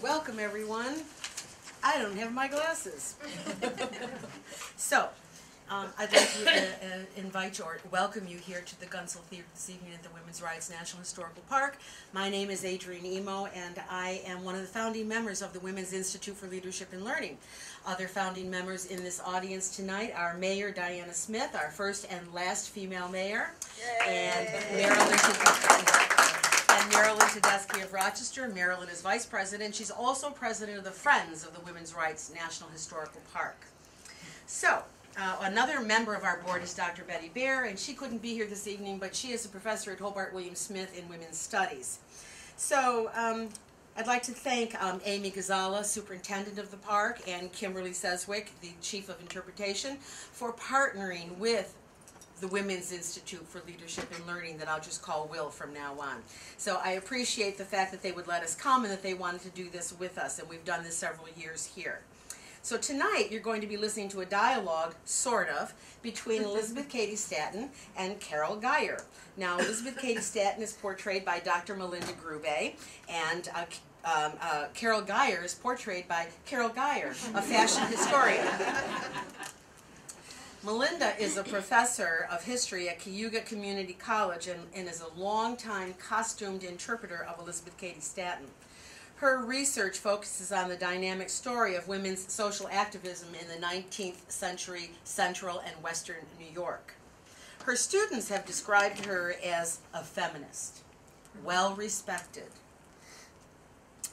Welcome, everyone. I don't have my glasses. So, I'd like to invite you or welcome you here to the Gunsel Theater this evening at the Women's Rights National Historical Park. My name is Adrienne Emo, and I am one of the founding members of the Women's Institute for Leadership and Learning. Other founding members in this audience tonight are Mayor Diana Smith, our first and last female mayor, and Marilyn Tedeschi of Rochester. Marilyn is vice president. She's also president of the Friends of the Women's Rights National Historical Park. So, another member of our board is Dr. Betty Bear, and she couldn't be here this evening, but she is a professor at Hobart William Smith in Women's Studies. So, I'd like to thank Amy Gonzalez, superintendent of the park, and Kimberly Seswick, the chief of interpretation, for partnering with the Women's Institute for Leadership and Learning, that I'll just call WIL from now on. So I appreciate the fact that they would let us come and that they wanted to do this with us, and we've done this several years here. So tonight you're going to be listening to a dialogue, sort of, between Elizabeth Cady Stanton and Carol Guyre. Now, Elizabeth Cady Stanton is portrayed by Dr. Melinda Grube, and Carol Guyre is portrayed by Carol Guyre, a fashion historian. Melinda is a professor of history at Cayuga Community College and is a longtime costumed interpreter of Elizabeth Cady Stanton. Her research focuses on the dynamic story of women's social activism in the 19th century Central and Western New York. Her students have described her as a feminist, well-respected,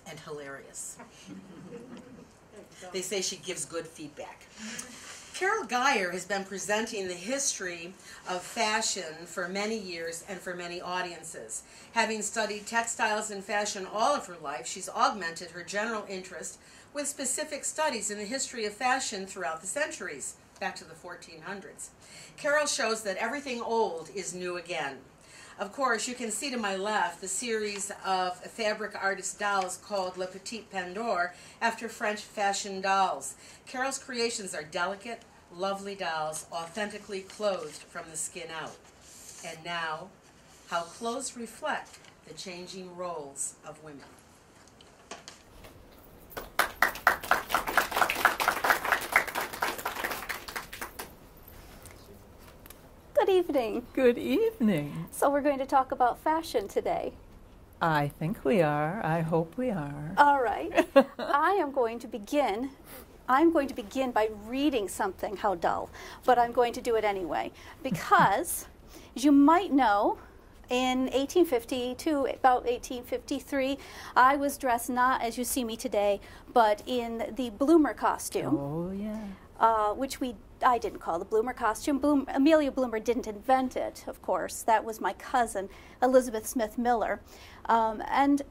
and hilarious. They say she gives good feedback. Carol Guyre has been presenting the history of fashion for many years and for many audiences. Having studied textiles and fashion all of her life, she's augmented her general interest with specific studies in the history of fashion throughout the centuries, back to the 1400s. Carol shows that everything old is new again. Of course, you can see to my left the series of fabric artist dolls called Le Petit Pandore, after French fashion dolls. Carol's creations are delicate, lovely dolls, authentically clothed from the skin out. And now, how clothes reflect the changing roles of women. Good evening. Good evening. So we're going to talk about fashion today. I think we are. I hope we are. All right. I'm going to begin by reading something. How dull. But I'm going to do it anyway. Because, as you might know, in 1850 to about 1853, I was dressed not as you see me today, but in the bloomer costume. Oh, yeah. Which I didn't call the bloomer costume. Amelia Bloomer didn't invent it, of course. That was my cousin, Elizabeth Smith Miller. And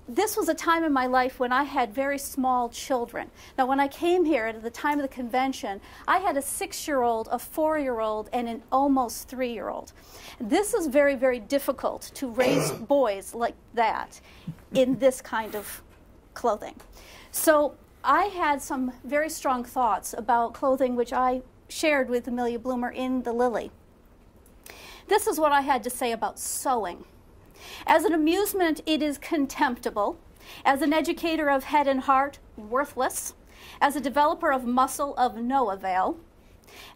this was a time in my life when I had very small children. Now, when I came here at the time of the convention, I had a 6-year-old, a 4-year-old, and an almost 3-year-old. This is very, very difficult to raise boys like that in this kind of clothing. So I had some very strong thoughts about clothing, which I shared with Amelia Bloomer in The Lily. This is what I had to say about sewing. As an amusement, it is contemptible. As an educator of head and heart, worthless. As a developer of muscle, of no avail.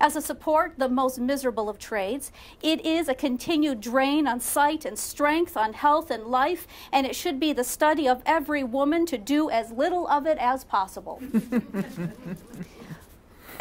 As a support, the most miserable of trades. It is a continued drain on sight and strength, on health and life, and it should be the study of every woman to do as little of it as possible.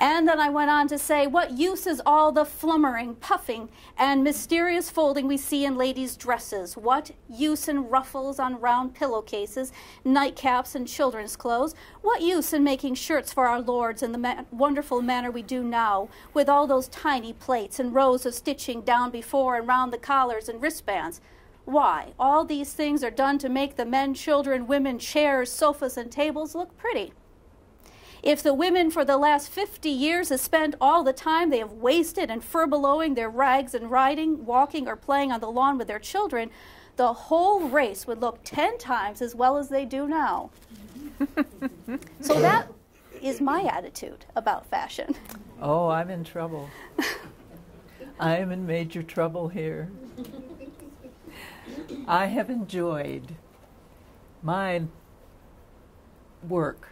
And then I went on to say, what use is all the flummering, puffing, and mysterious folding we see in ladies' dresses? What use in ruffles on round pillowcases, nightcaps, and children's clothes? What use in making shirts for our lords in the wonderful manner we do now, with all those tiny plaits and rows of stitching down before and round the collars and wristbands? Why, all these things are done to make the men, children, women, chairs, sofas, and tables look pretty. If the women for the last 50 years have spent all the time they have wasted in furbelows their rags and riding, walking, or playing on the lawn with their children, the whole race would look 10 times as well as they do now. So that is my attitude about fashion. Oh, I'm in trouble. I am in major trouble here. I have enjoyed my work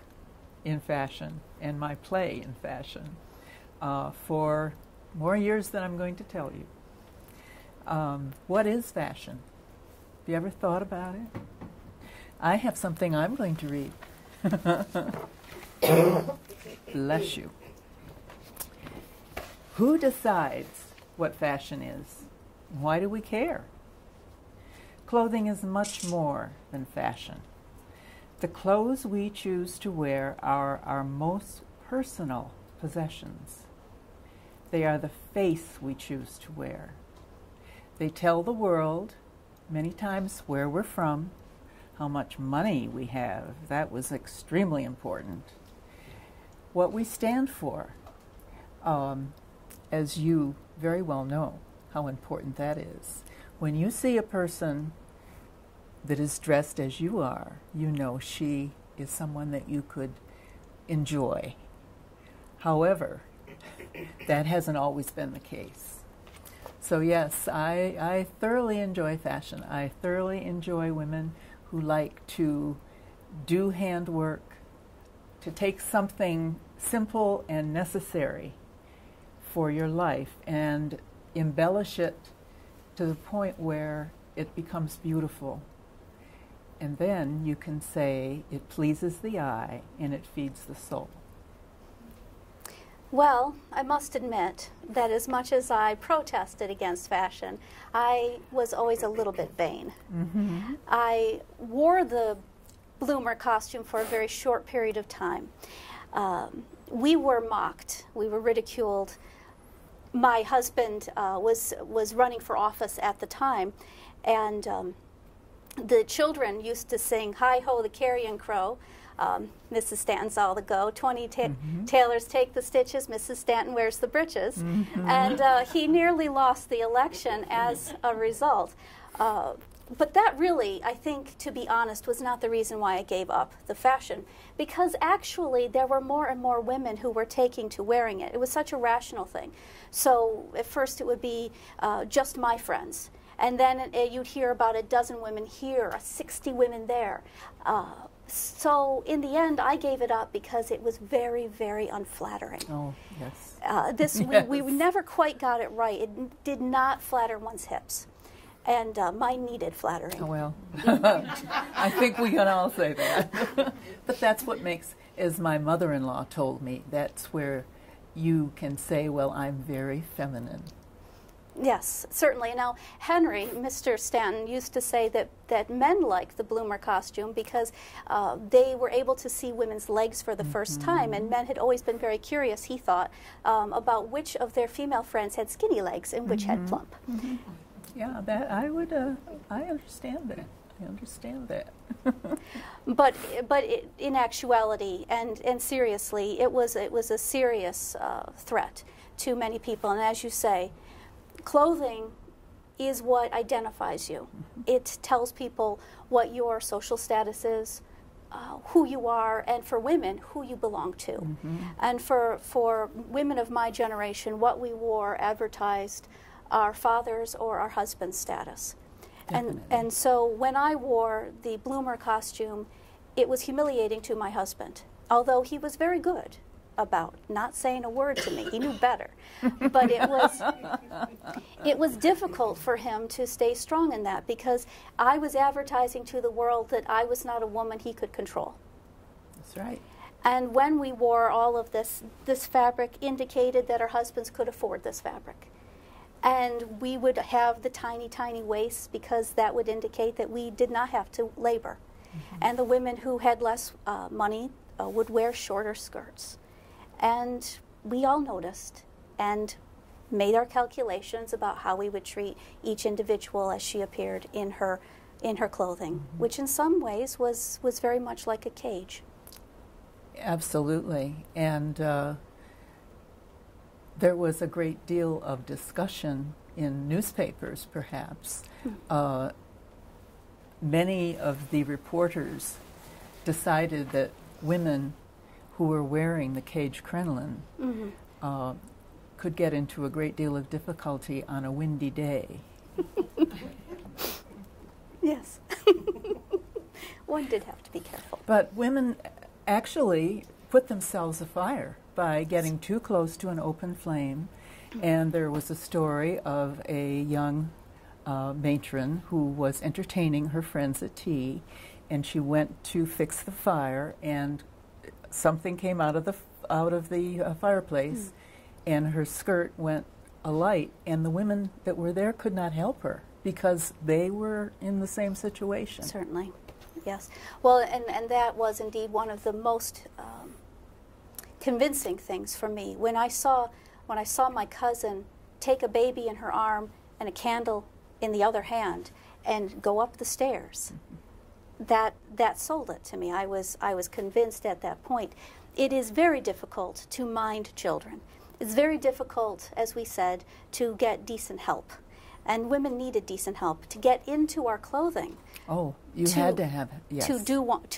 in fashion and my play in fashion for more years than I'm going to tell you. What is fashion? Have you ever thought about it? I have something I'm going to read. Bless you. Who decides what fashion is? Why do we care? Clothing is much more than fashion. The clothes we choose to wear are our most personal possessions. They are the face we choose to wear. They tell the world, many times, where we're from, how much money we have. That was extremely important. What we stand for, as you very well know how important that is. When you see a person that is dressed as you are, you know she is someone that you could enjoy. However, that hasn't always been the case. So yes, I thoroughly enjoy fashion. I thoroughly enjoy women who like to do handwork, to take something simple and necessary for your life and embellish it to the point where it becomes beautiful. And then you can say it pleases the eye and it feeds the soul. Well, I must admit that as much as I protested against fashion, I was always a little bit vain. Mm-hmm. I wore the bloomer costume for a very short period of time. We were mocked. We were ridiculed. My husband was running for office at the time, and the children used to sing, "Hi ho, the carrion crow." Mrs. Stanton's all the go. 20 tailors take the stitches. Mrs. Stanton wears the breeches. Mm-hmm. And he nearly lost the election as a result. But that really, I think, to be honest, was not the reason why I gave up the fashion. Because actually, there were more and more women who were taking to wearing it. It was such a rational thing. So at first it would be just my friends. And then you'd hear about a dozen women here, 60 women there. So in the end, I gave it up because it was very, very unflattering. Oh, yes. Yes. We never quite got it right. It did not flatter one's hips. And mine needed flattering. Oh, well, I think we can all say that. But that's what makes, as my mother-in-law told me, that's where you can say, well, I'm very feminine. Yes, certainly. Now, Henry, Mr. Stanton, used to say that men liked the bloomer costume because they were able to see women's legs for the first time, and men had always been very curious, he thought, about which of their female friends had skinny legs and which had plump. Mm-hmm. Yeah, that I would. I understand that. I understand that. But in actuality and seriously, it was a serious threat to many people. And as you say, clothing is what identifies you. It tells people what your social status is, who you are, and for women, who you belong to. And for women of my generation, what we wore advertised our father's or our husband's status. And so when I wore the bloomer costume, it was humiliating to my husband, although he was very good about not saying a word to me. He knew better. But it was difficult for him to stay strong in that because I was advertising to the world that I was not a woman he could control. That's right. And when we wore all of this fabric indicated that our husbands could afford this fabric. And we would have the tiny, tiny waists because that would indicate that we did not have to labor. And the women who had less money would wear shorter skirts. And we all noticed and made our calculations about how we would treat each individual as she appeared in her clothing, which in some ways was very much like a cage. Absolutely. And there was a great deal of discussion in newspapers, perhaps. Many of the reporters decided that women who were wearing the cage crinoline could get into a great deal of difficulty on a windy day. Yes. One did have to be careful. But women actually put themselves afire by getting too close to an open flame. And there was a story of a young matron who was entertaining her friends at tea, and she went to fix the fire, and something came out of the fireplace, and her skirt went alight, and the women that were there could not help her because they were in the same situation. Certainly, yes. Well, and that was indeed one of the most convincing things for me. When I saw my cousin take a baby in her arm and a candle in the other hand and go up the stairs, that sold it to me. I was convinced at that point. It is very difficult to mind children. It's very difficult, as we said, to get decent help. And women needed decent help to get into our clothing. Oh, you had to have it, yes. To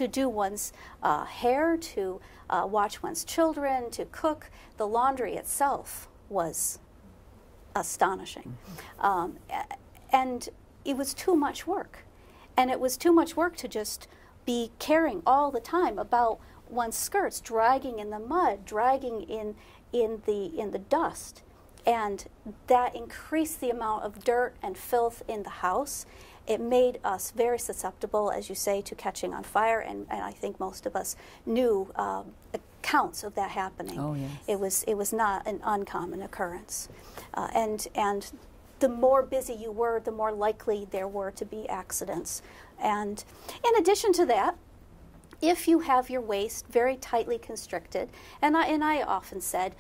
do one's hair, to watch one's children, to cook. The laundry itself was astonishing. And it was too much work. And it was too much work to just be caring all the time about one's skirts, dragging in the mud, dragging in the dust. And that increased the amount of dirt and filth in the house. It made us very susceptible, as you say, to catching on fire, and I think most of us knew accounts of that happening. Oh, yes. It was not an uncommon occurrence. And the more busy you were, the more likely there were to be accidents. And in addition to that, if you have your waist very tightly constricted, and I often said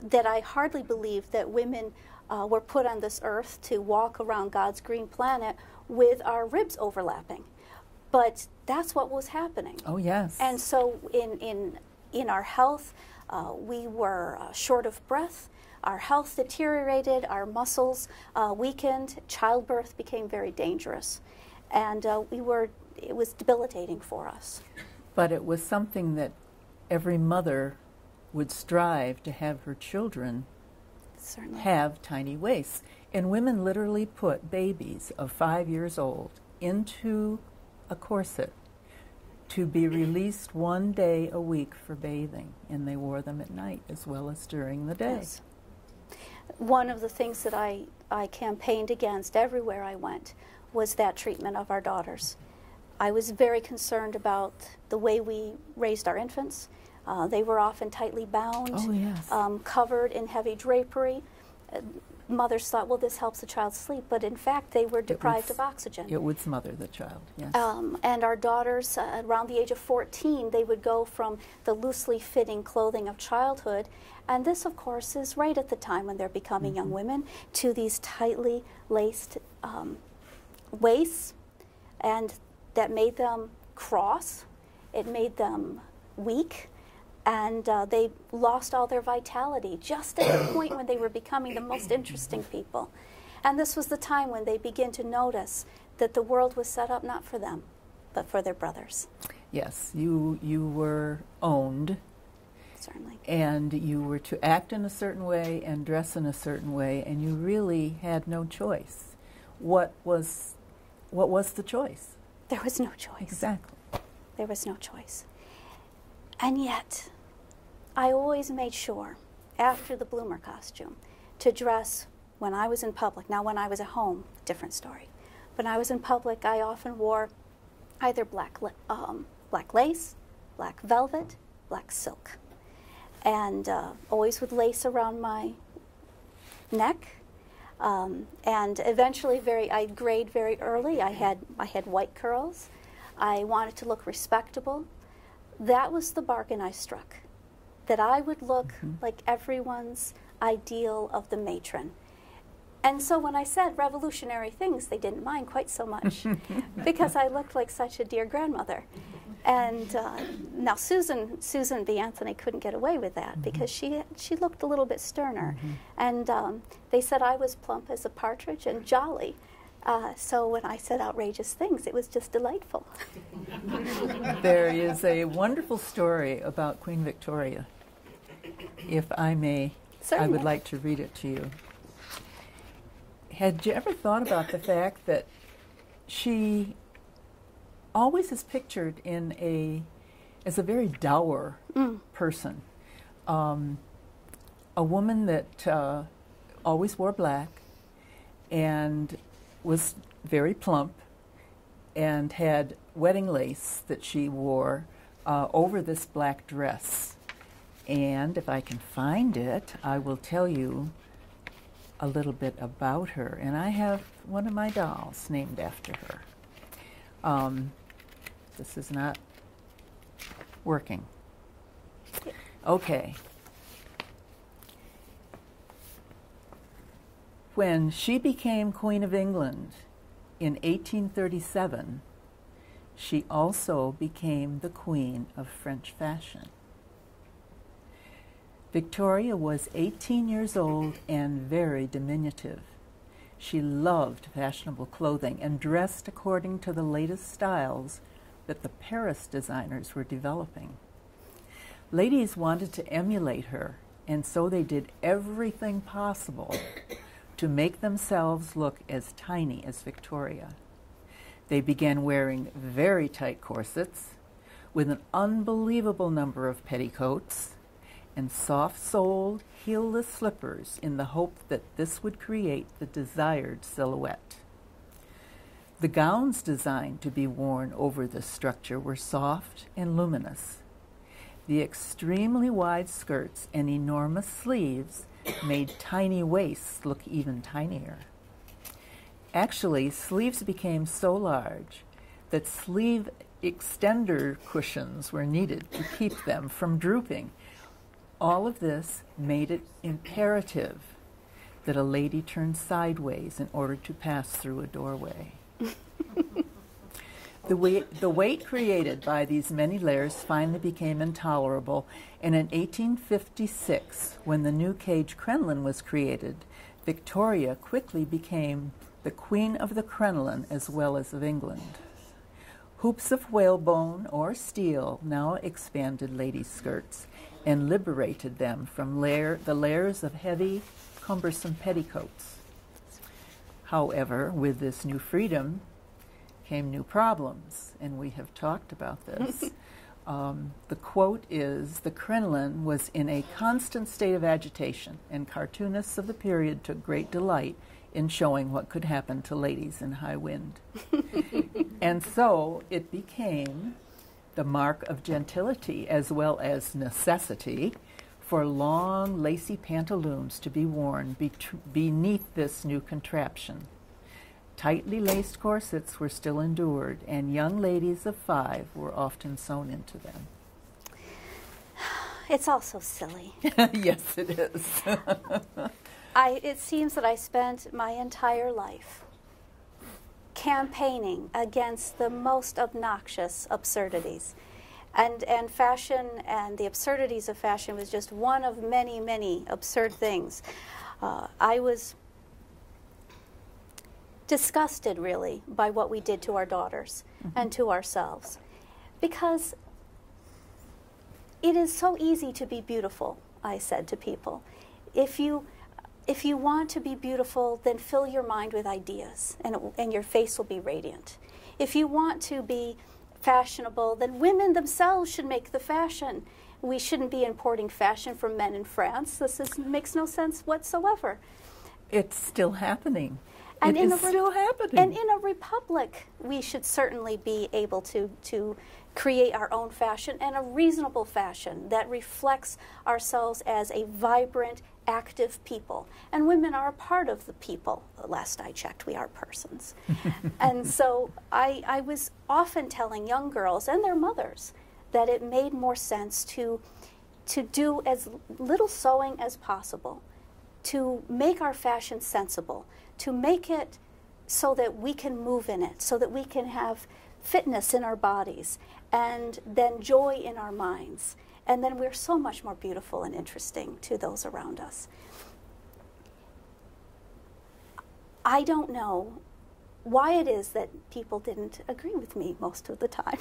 that I hardly believed that women were put on this earth to walk around God's green planet with our ribs overlapping. But that's what was happening. Oh, yes. And so in our health, we were short of breath. Our health deteriorated, our muscles weakened, childbirth became very dangerous. And it was debilitating for us. But it was something that every mother would strive to have her children Certainly. Have tiny waists. And women literally put babies of 5 years old into a corset to be released 1 day a week for bathing. And they wore them at night as well as during the day. Yes. One of the things that I campaigned against everywhere I went was that treatment of our daughters. I was very concerned about the way we raised our infants. They were often tightly bound, oh, yes. Covered in heavy drapery. Mothers thought, well, this helps the child sleep, but in fact, they were deprived of oxygen. It would smother the child, yes. And our daughters, around the age of 14, they would go from the loosely fitting clothing of childhood, and this, of course, is right at the time when they're becoming young women, to these tightly laced waists, and that made them cross. It made them weak. And they lost all their vitality just at the point when they were becoming the most interesting people. And this was the time when they began to notice that the world was set up not for them, but for their brothers. Yes, you were owned. Certainly. And you were to act in a certain way and dress in a certain way, and you really had no choice. What was the choice? There was no choice. Exactly. There was no choice. And yet, I always made sure, after the bloomer costume, to dress when I was in public. Now, when I was at home, different story. When I was in public, I often wore either black lace, black velvet, black silk, and always with lace around my neck. And eventually, I grayed very early. I had white curls. I wanted to look respectable. That was the bargain I struck, that I would look like everyone's ideal of the matron. And so when I said revolutionary things, they didn't mind quite so much because I looked like such a dear grandmother. And now Susan B. Anthony couldn't get away with that because she looked a little bit sterner. And they said I was plump as a partridge and jolly. So when I said outrageous things, it was just delightful. There is a wonderful story about Queen Victoria. If I may, Certainly. I would like to read it to you. Had you ever thought about the fact that she always is pictured in a as a very dour person. A woman that always wore black and was very plump and had wedding lace that she wore over this black dress. And if I can find it, I will tell you a little bit about her. And I have one of my dolls named after her. This is not working. Okay. When she became Queen of England in 1837, she also became the Queen of French fashion. Victoria was 18 years old and very diminutive. She loved fashionable clothing and dressed according to the latest styles that the Paris designers were developing. Ladies wanted to emulate her, and so they did everything possible to make themselves look as tiny as Victoria. They began wearing very tight corsets with an unbelievable number of petticoats and soft-soled, heelless slippers in the hope that this would create the desired silhouette. The gowns designed to be worn over this structure were soft and luminous. The extremely wide skirts and enormous sleeves made tiny waists look even tinier. Actually, sleeves became so large that sleeve extender cushions were needed to keep them from drooping. All of this made it imperative that a lady turn sideways in order to pass through a doorway. The weight created by these many layers finally became intolerable, and in 1856, when the new cage crinoline was created, Victoria quickly became the Queen of the crinoline as well as of England. Hoops of whalebone or steel now expanded ladies' skirts and liberated them from the layers of heavy, cumbersome petticoats. However, with this new freedom came new problems, and we have talked about this. The quote is, "The crinoline was in a constant state of agitation, and cartoonists of the period took great delight in showing what could happen to ladies in high wind." And so it became the mark of gentility as well as necessity for long, lacy pantaloons to be worn beneath this new contraption. Tightly laced corsets were still endured, and young ladies of 5 were often sewn into them. It's all so silly. Yes, it is. It seems that I spent my entire life campaigning against the most obnoxious absurdities. And fashion and the absurdities of fashion was just one of many, many absurd things. I was disgusted, really, by what we did to our daughters and to ourselves. Because it is so easy to be beautiful, I said to people. If you want to be beautiful, then fill your mind with ideas, and your face will be radiant. If you want to be fashionable, then women themselves should make the fashion. We shouldn't be importing fashion from men in France. This makes no sense whatsoever. It's still happening. And it is still happening. And in a republic, we should certainly be able to create our own fashion, and a reasonable fashion that reflects ourselves as a vibrant, active people. And women are a part of the people. Last I checked, we are persons. And so I was often telling young girls and their mothers that it made more sense to do as little sewing as possible, to make our fashion sensible, to make it so that we can move in it, so that we can have fitness in our bodies, and then joy in our minds. And then we're so much more beautiful and interesting to those around us. I don't know why it is that people didn't agree with me most of the time.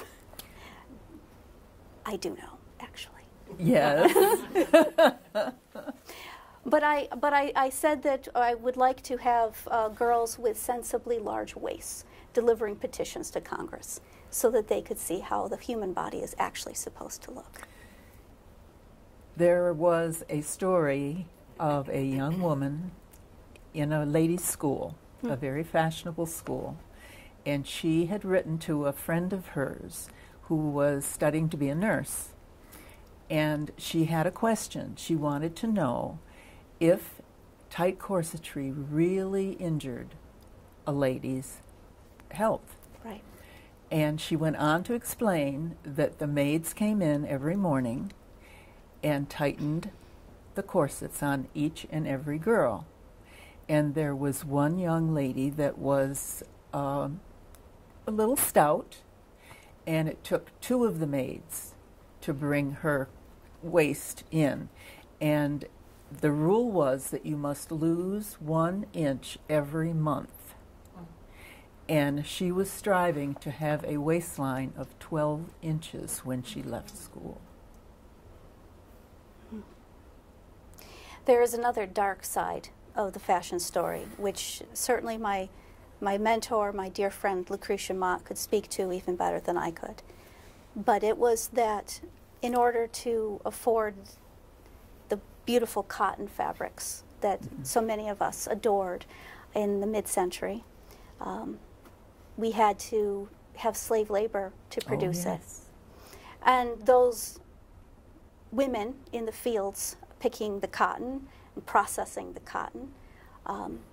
I do know, actually. Yes. But I said that I would like to have girls with sensibly large waists. delivering petitions to Congress so that they could see how the human body is actually supposed to look. There was a story of a young woman in a ladies' school, a very fashionable school, and she had written to a friend of hers who was studying to be a nurse, and she had a question. She wanted to know if tight corsetry really injured a lady's health. Right. And she went on to explain that the maids came in every morning and tightened the corsets on each and every girl. And there was one young lady that was a little stout, and it took two of the maids to bring her waist in. And the rule was that you must lose 1 inch every month. And she was striving to have a waistline of 12 inches when she left school. There is another dark side of the fashion story, which certainly my mentor, my dear friend Lucretia Mott, could speak to even better than I could. But it was that in order to afford the beautiful cotton fabrics that so many of us adored in the mid-century, we had to have slave labor to produce it. And those women in the fields picking the cotton and processing the cotton,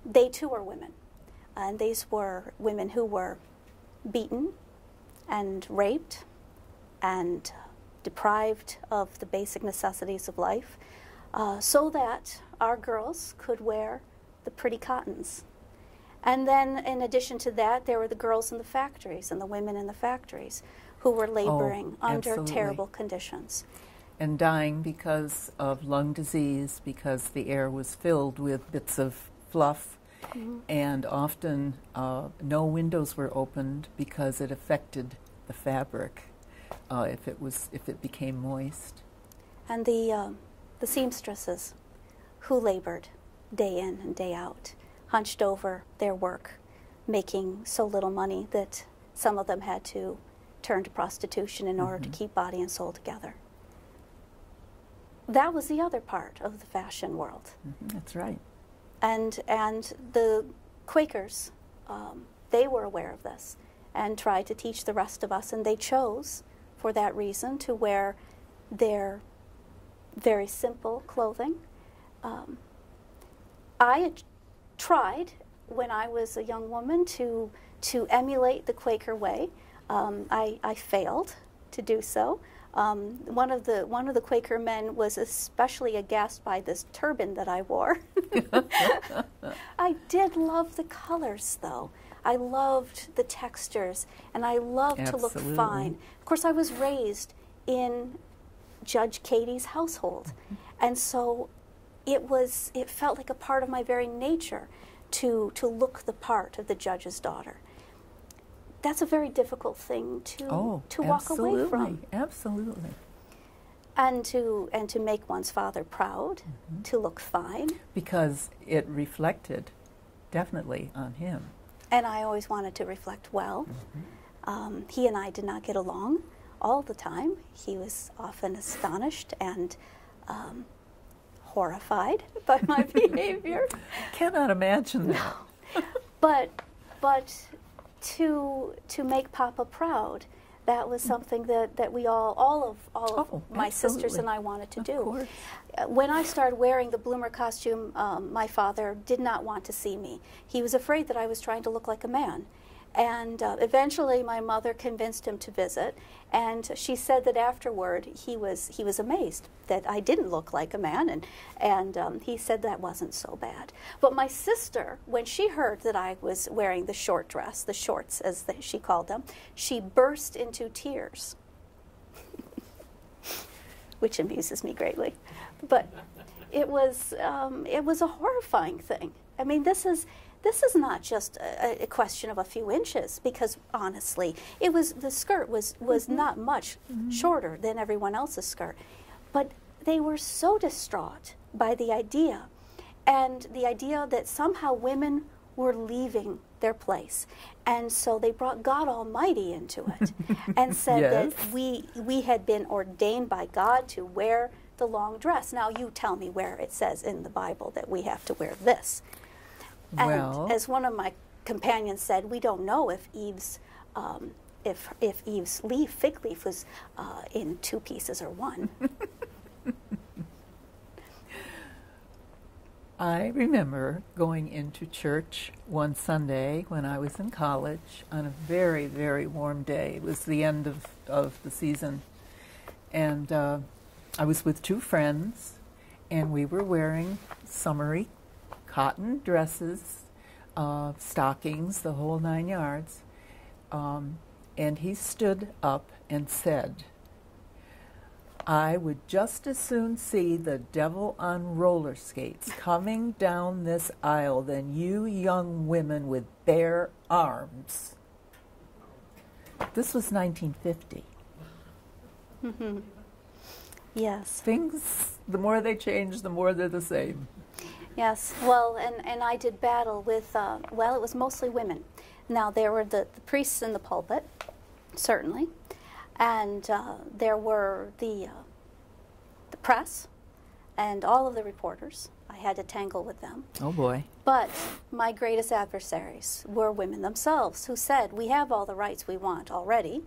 they too were women. And these were women who were beaten and raped and deprived of the basic necessities of life, so that our girls could wear the pretty cottons. And then in addition to that, there were the girls in the factories and the women in the factories who were laboring under terrible conditions. And dying because of lung disease, because the air was filled with bits of fluff, and often no windows were opened because it affected the fabric if it became moist. And the seamstresses who labored day in and day out, hunched over their work, making so little money that some of them had to turn to prostitution in order to keep body and soul together. That was the other part of the fashion world. That's right. And the Quakers, they were aware of this and tried to teach the rest of us, and they chose, for that reason, to wear their very simple clothing. I tried, when I was a young woman, to emulate the Quaker way. I failed to do so. One of the Quaker men was especially aghast by this turban that I wore. I did love the colors, though. I loved the textures, and I loved to look fine. Of course, I was raised in Judge Cady's household, and so it felt like a part of my very nature to look the part of the judge's daughter. That's a very difficult thing to walk away from. Absolutely. And to make one's father proud, to look fine. Because it reflected definitely on him. And I always wanted to reflect well. He and I did not get along all the time. He was often astonished and horrified by my behavior. Cannot imagine that. But to make Papa proud, that was something that we all of my sisters and I wanted to do. When I started wearing the bloomer costume, my father did not want to see me. He was afraid that I was trying to look like a man. And eventually my mother convinced him to visit, and she said that afterward he was amazed that I didn't look like a man, and he said that wasn't so bad. But my sister, when she heard that I was wearing the short dress, the shorts as she called them, she burst into tears, which amuses me greatly. But it was a horrifying thing. I mean, this is not just a question of a few inches, because honestly, the skirt was not much shorter than everyone else's skirt. But they were so distraught by the idea, and the idea that somehow women were leaving their place. And so they brought God Almighty into it and said Yes. that we had been ordained by God to wear the long dress. Now you tell me where it says in the Bible that we have to wear this. And Well, as one of my companions said, we don't know if Eve's fig leaf was in two pieces or one. I remember going into church one Sunday when I was in college on a very, very warm day. It was the end of the season. And I was with two friends, and we were wearing summery cotton dresses, stockings, the whole 9 yards. And he stood up and said, "I would just as soon see the devil on roller skates coming down this aisle than you young women with bare arms." This was 1950. Mm-hmm. Yes. Things, the more they change, the more they're the same. Yes. Well, and I did battle with, it was mostly women. Now, there were the priests in the pulpit, certainly, and there were the press and all of the reporters. I had to tangle with them. Oh, boy. But my greatest adversaries were women themselves who said, we have all the rights we want already.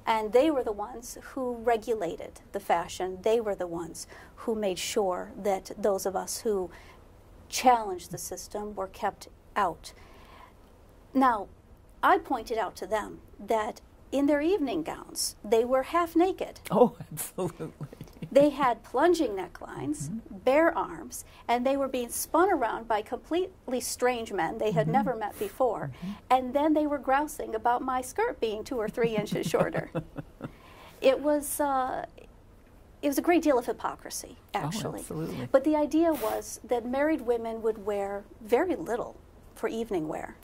And they were the ones who regulated the fashion. They were the ones who made sure that those of us who challenged the system were kept out. Now, I pointed out to them that in their evening gowns, they were half naked. Oh, absolutely. They had plunging necklines, bare arms, and they were being spun around by completely strange men they had never met before. And then they were grousing about my skirt being 2 or 3 inches shorter. It was a great deal of hypocrisy, actually. Oh, absolutely. But the idea was that married women would wear very little for evening wear,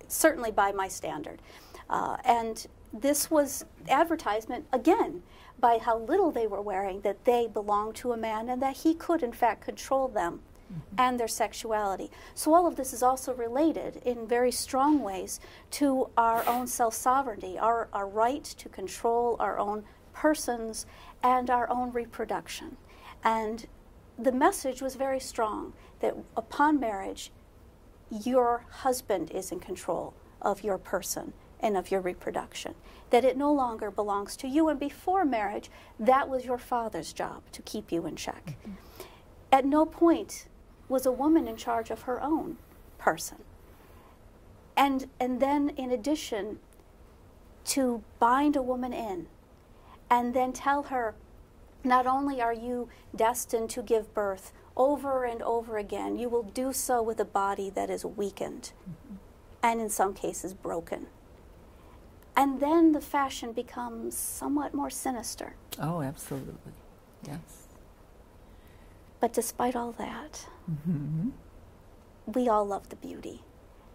certainly by my standard. And this was advertisement, again, by how little they were wearing, that they belonged to a man and that he could, in fact, control them and their sexuality. So all of this is also related in very strong ways to our own self-sovereignty, our right to control our own persons and our own reproduction. And the message was very strong that upon marriage, your husband is in control of your person and of your reproduction, that it no longer belongs to you. And before marriage, that was your father's job, to keep you in check. At no point was a woman in charge of her own person. And then, in addition, to bind a woman in and then tell her, not only are you destined to give birth over and over again, you will do so with a body that is weakened and in some cases broken. And then the fashion becomes somewhat more sinister. Oh, absolutely. Yes. But despite all that, we all love the beauty.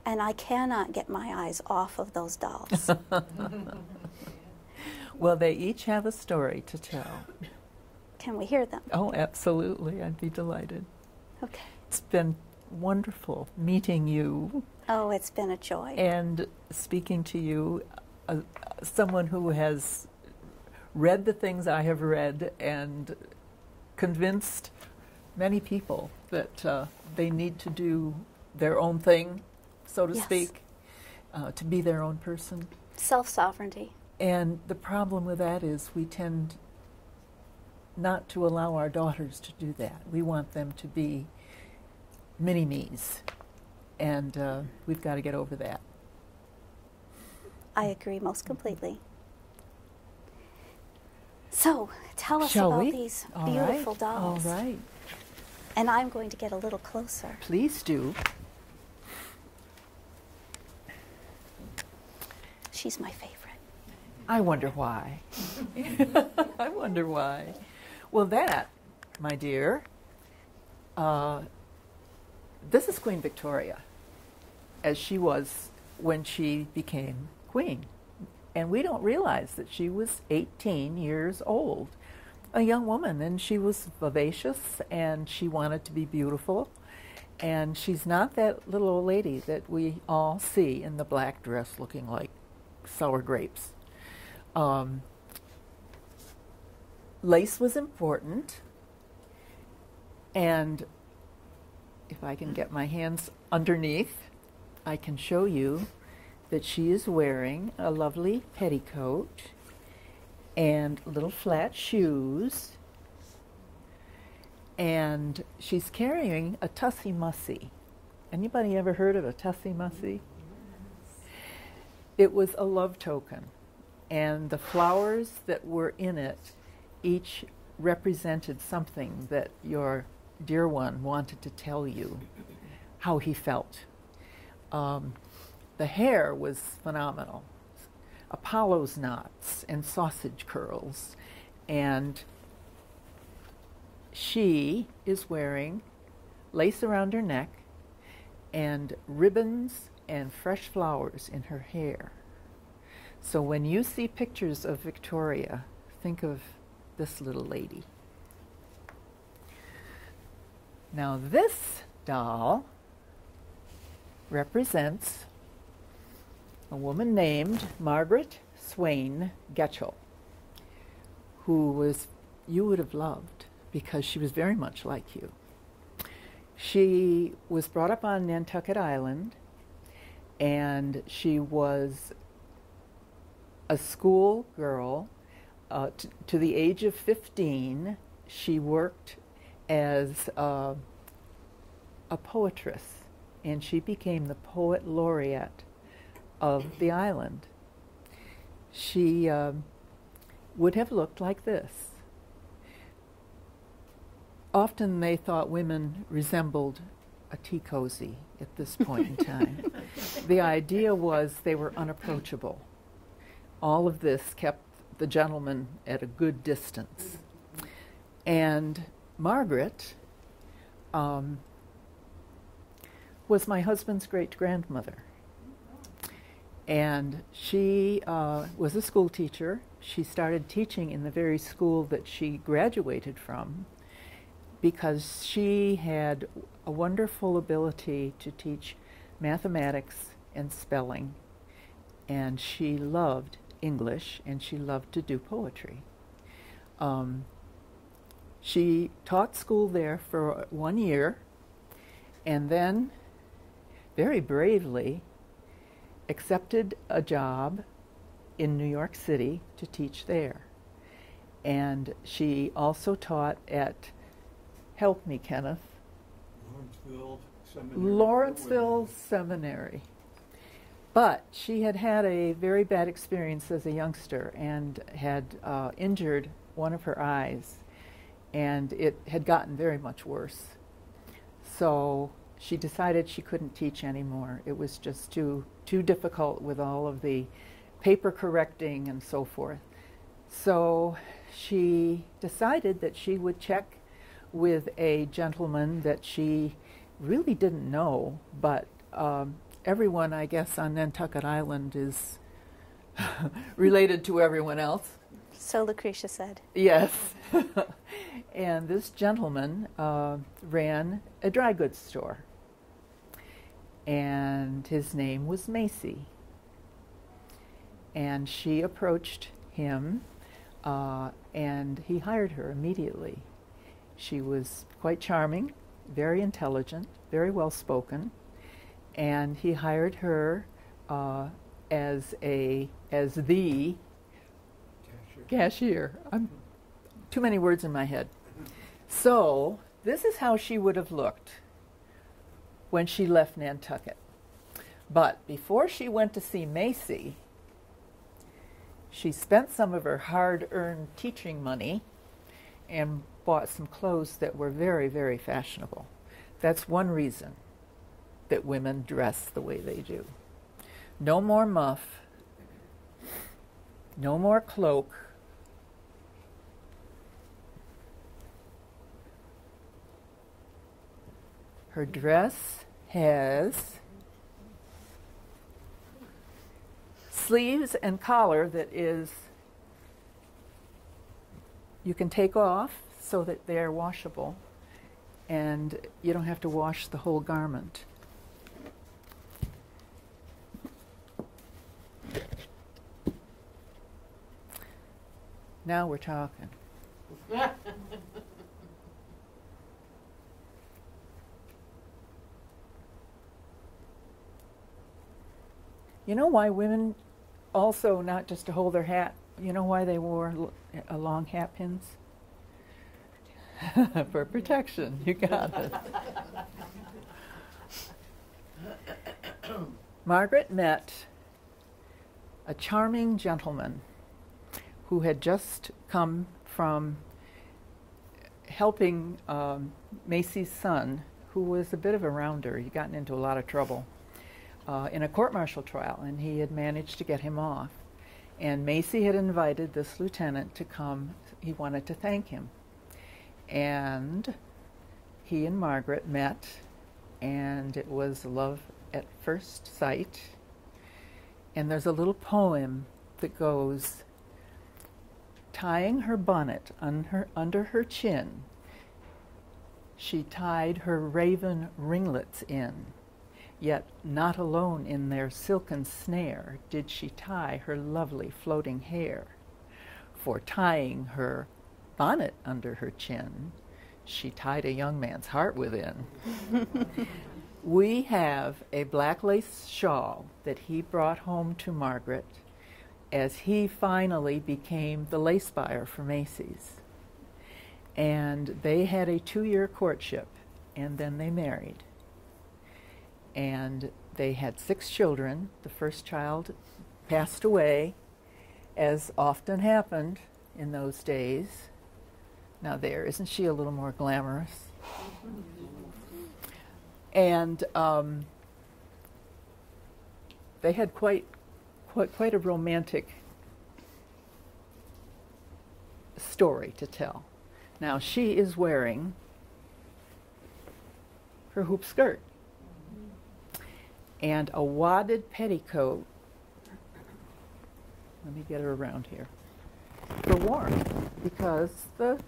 And I cannot get my eyes off of those dolls. Well, they each have a story to tell. Can we hear them? Oh, absolutely. I'd be delighted. Okay. It's been wonderful meeting you. Oh, it's been a joy. And speaking to you, someone who has read the things I have read and convinced many people that they need to do their own thing, so to speak, to be their own person. Self-sovereignty. And the problem with that is we tend not to allow our daughters to do that. We want them to be mini-me's, and we've got to get over that. I agree most completely. So, tell us Shall about we? these All beautiful right. dolls. All right. And I'm going to get a little closer. Please do. She's my favorite. I wonder why. I wonder why. Well, that, my dear, this is Queen Victoria, as she was when she became queen. And we don't realize that she was 18 years old, a young woman, and she was vivacious, and she wanted to be beautiful. And she's not that little old lady that we all see in the black dress looking like sour grapes. Lace was important, and if I can get my hands underneath, I can show you that she is wearing a lovely petticoat and little flat shoes, and she's carrying a tussie mussy. Anybody ever heard of a tussie mussy? It was a love token, and the flowers that were in it each represented something that your dear one wanted to tell you how he felt. The hair was phenomenal. Apollo's knots and sausage curls, and she is wearing lace around her neck and ribbons and fresh flowers in her hair. So when you see pictures of Victoria, think of this little lady. Now this doll represents a woman named Margaret Swain Getchell, who you would have loved because she was very much like you. She was brought up on Nantucket Island, and she was a school girl. To the age of 15, she worked as a poetress, and she became the poet laureate of the island. She would have looked like this. Often they thought women resembled a tea cozy at this point in time. The idea was they were unapproachable. All of this kept the gentleman at a good distance. And Margaret was my husband's great-grandmother. And she was a school teacher. She started teaching in the very school that she graduated from because she had a wonderful ability to teach mathematics and spelling. And she loved English, and she loved to do poetry. She taught school there for 1 year, and then, very bravely, accepted a job in New York City to teach there. And she also taught at, help me, Kenneth. Lawrenceville Seminary. But she had had a very bad experience as a youngster and had injured one of her eyes, and it had gotten very much worse. So she decided she couldn't teach anymore. It was just too difficult with all of the paper correcting and so forth. So she decided that she would check with a gentleman that she really didn't know, but everyone, I guess, on Nantucket Island is related to everyone else. So Lucretia said. Yes. And this gentleman ran a dry goods store, and his name was Macy. And she approached him, and he hired her immediately. She was quite charming, very intelligent, very well-spoken, and he hired her as the cashier. Too many words in my head. So this is how she would have looked when she left Nantucket. But before she went to see Macy, she spent some of her hard-earned teaching money and bought some clothes that were very, very fashionable. That's one reason that women dress the way they do. No more muff, no more cloak. Her dress has sleeves and collar that you can take off so that they're washable, and you don't have to wash the whole garment. Now we're talking. You know why women also, not just to hold their hat, you know why they wore long hat pins? For protection. You got it. Margaret met a charming gentleman who had just come from helping Macy's son, who was a bit of a rounder. He'd gotten into a lot of trouble in a court-martial trial, and he had managed to get him off. And Macy had invited this lieutenant to come. He wanted to thank him. And he and Margaret met, and it was love at first sight. And there's a little poem that goes, tying her bonnet under her chin, she tied her raven ringlets in, yet not alone in their silken snare did she tie her lovely floating hair. For tying her bonnet under her chin, she tied a young man's heart within. We have a black lace shawl that he brought home to Margaret as he finally became the lace buyer for Macy's. And they had a 2-year courtship, and then they married. And they had 6 children. The first child passed away, as often happened in those days. Now there, isn't she a little more glamorous? And they had quite a romantic story to tell. Now she is wearing her hoop skirt and a wadded petticoat. Let me get her around here. For warmth, because the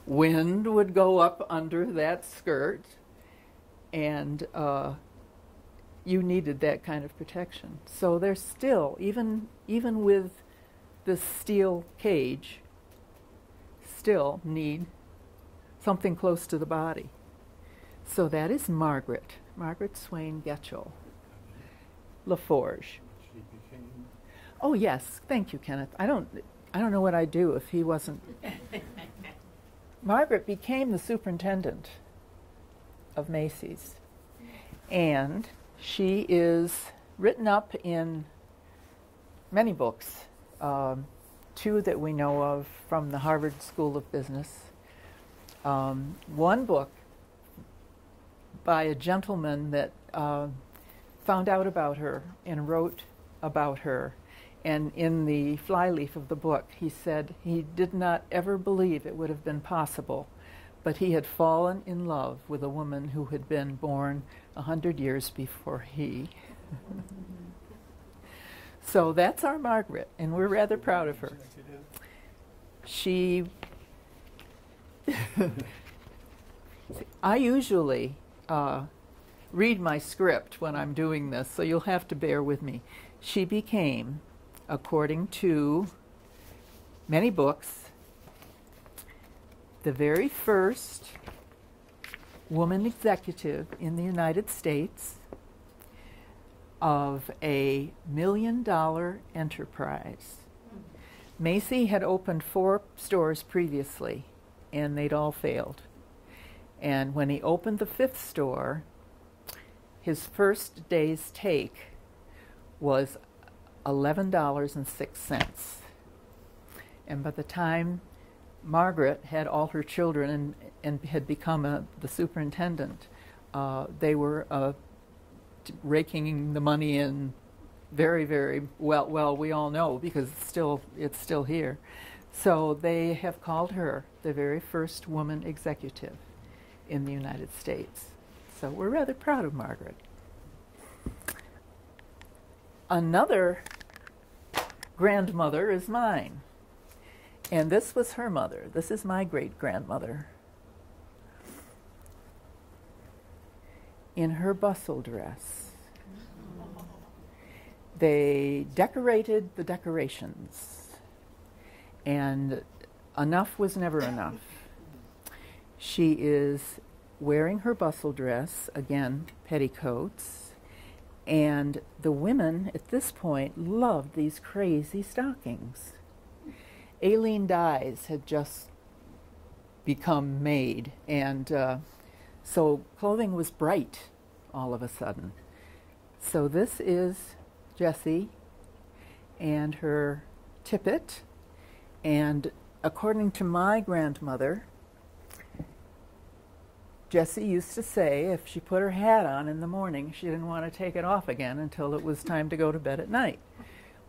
wind would go up under that skirt, and you needed that kind of protection. So there's still, even with this steel cage, still need something close to the body. So that is Margaret Swain Getchell LaForge. Oh yes, thank you, Kenneth. I don't know what I'd do if he wasn't. Margaret became the superintendent of Macy's, and she is written up in many books, 2 that we know of from the Harvard School of Business. One book by a gentleman that found out about her and wrote about her. And in the flyleaf of the book, he said he did not ever believe it would have been possible, but he had fallen in love with a woman who had been born 100 years before he. So that's our Margaret, and we're rather proud of her. She, I usually read my script when I'm doing this, so you'll have to bear with me. She became, according to many books, the very first woman executive in the United States of a $1 million enterprise. Macy had opened 4 stores previously, and they'd all failed. And when he opened the 5th store, his first day's take was $11.06. And by the time Margaret had all her children and had become the superintendent, they were raking the money in very, very well. Well, we all know because it's still here. So they have called her the very first woman executive in the United States. So we're rather proud of Margaret. Another grandmother is mine. And this was her mother. This is my great-grandmother. in her bustle dress. They decorated the decorations, and enough was never enough. She is wearing her bustle dress, again, petticoats, and the women at this point loved these crazy stockings. Aileen dyes had just become made, and so clothing was bright all of a sudden. So this is Jessie and her tippet, and according to my grandmother, Jessie used to say if she put her hat on in the morning, she didn't want to take it off again until it was time to go to bed at night.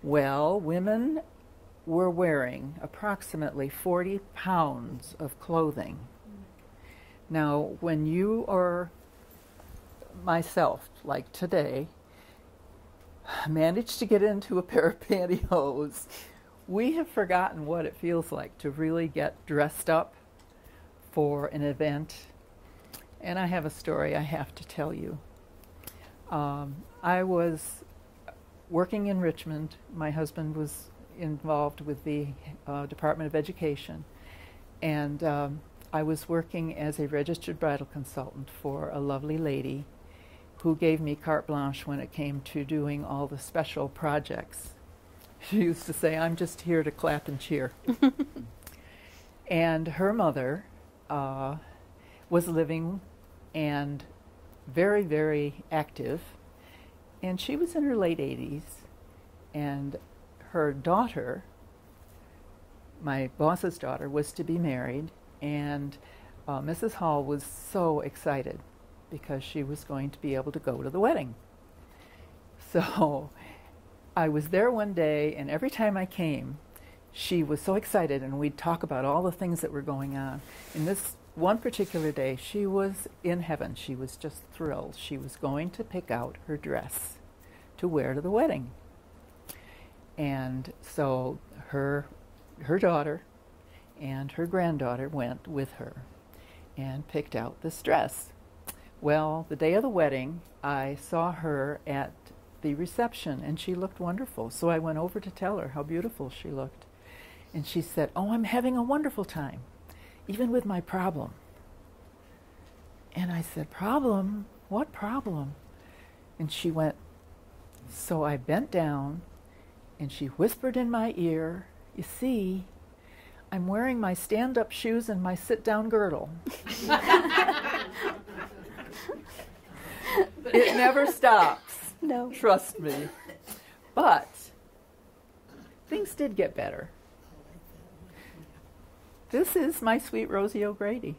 Well, women were wearing approximately 40 pounds of clothing. Now, when you or myself, like today, managed to get into a pair of pantyhose, we have forgotten what it feels like to really get dressed up for an event. And I have a story I have to tell you. I was working in Richmond. My husband was involved with the Department of Education, and I was working as a registered bridal consultant for a lovely lady who gave me carte blanche when it came to doing all the special projects. She used to say, "I'm just here to clap and cheer." And her mother was living and very, very active, and she was in her late 80s, and her daughter, my boss's daughter, was to be married, and Mrs. Hall was so excited because she was going to be able to go to the wedding. So I was there one day, and every time I came, she was so excited, and we'd talk about all the things that were going on. And this one particular day, she was in heaven. She was just thrilled. She was going to pick out her dress to wear to the wedding. And so her daughter and her granddaughter went with her and picked out this dress. Well, the day of the wedding, I saw her at the reception, and she looked wonderful. So I went over to tell her how beautiful she looked. And she said, "Oh, I'm having a wonderful time, even with my problem." And I said, "Problem? What problem?" And she went, so I bent down, and she whispered in my ear, "You see, I'm wearing my stand-up shoes and my sit-down girdle." It never stops. No. Trust me. But things did get better. This is my sweet Rosie O'Grady.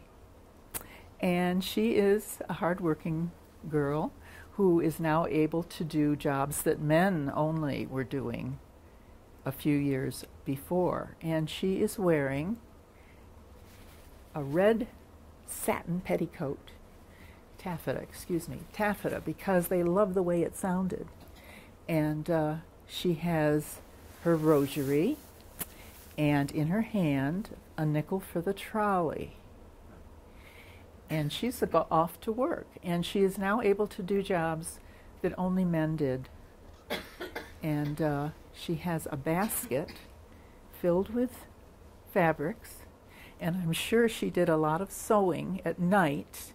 And she is a hardworking girl who is now able to do jobs that men only were doing a few years before. And she is wearing a red satin petticoat, taffeta, because they love the way it sounded. And she has her rosary, and in her hand, a nickel for the trolley. And she's off to work, and she is now able to do jobs that only men did. And she has a basket filled with fabrics, and I'm sure she did a lot of sewing at night.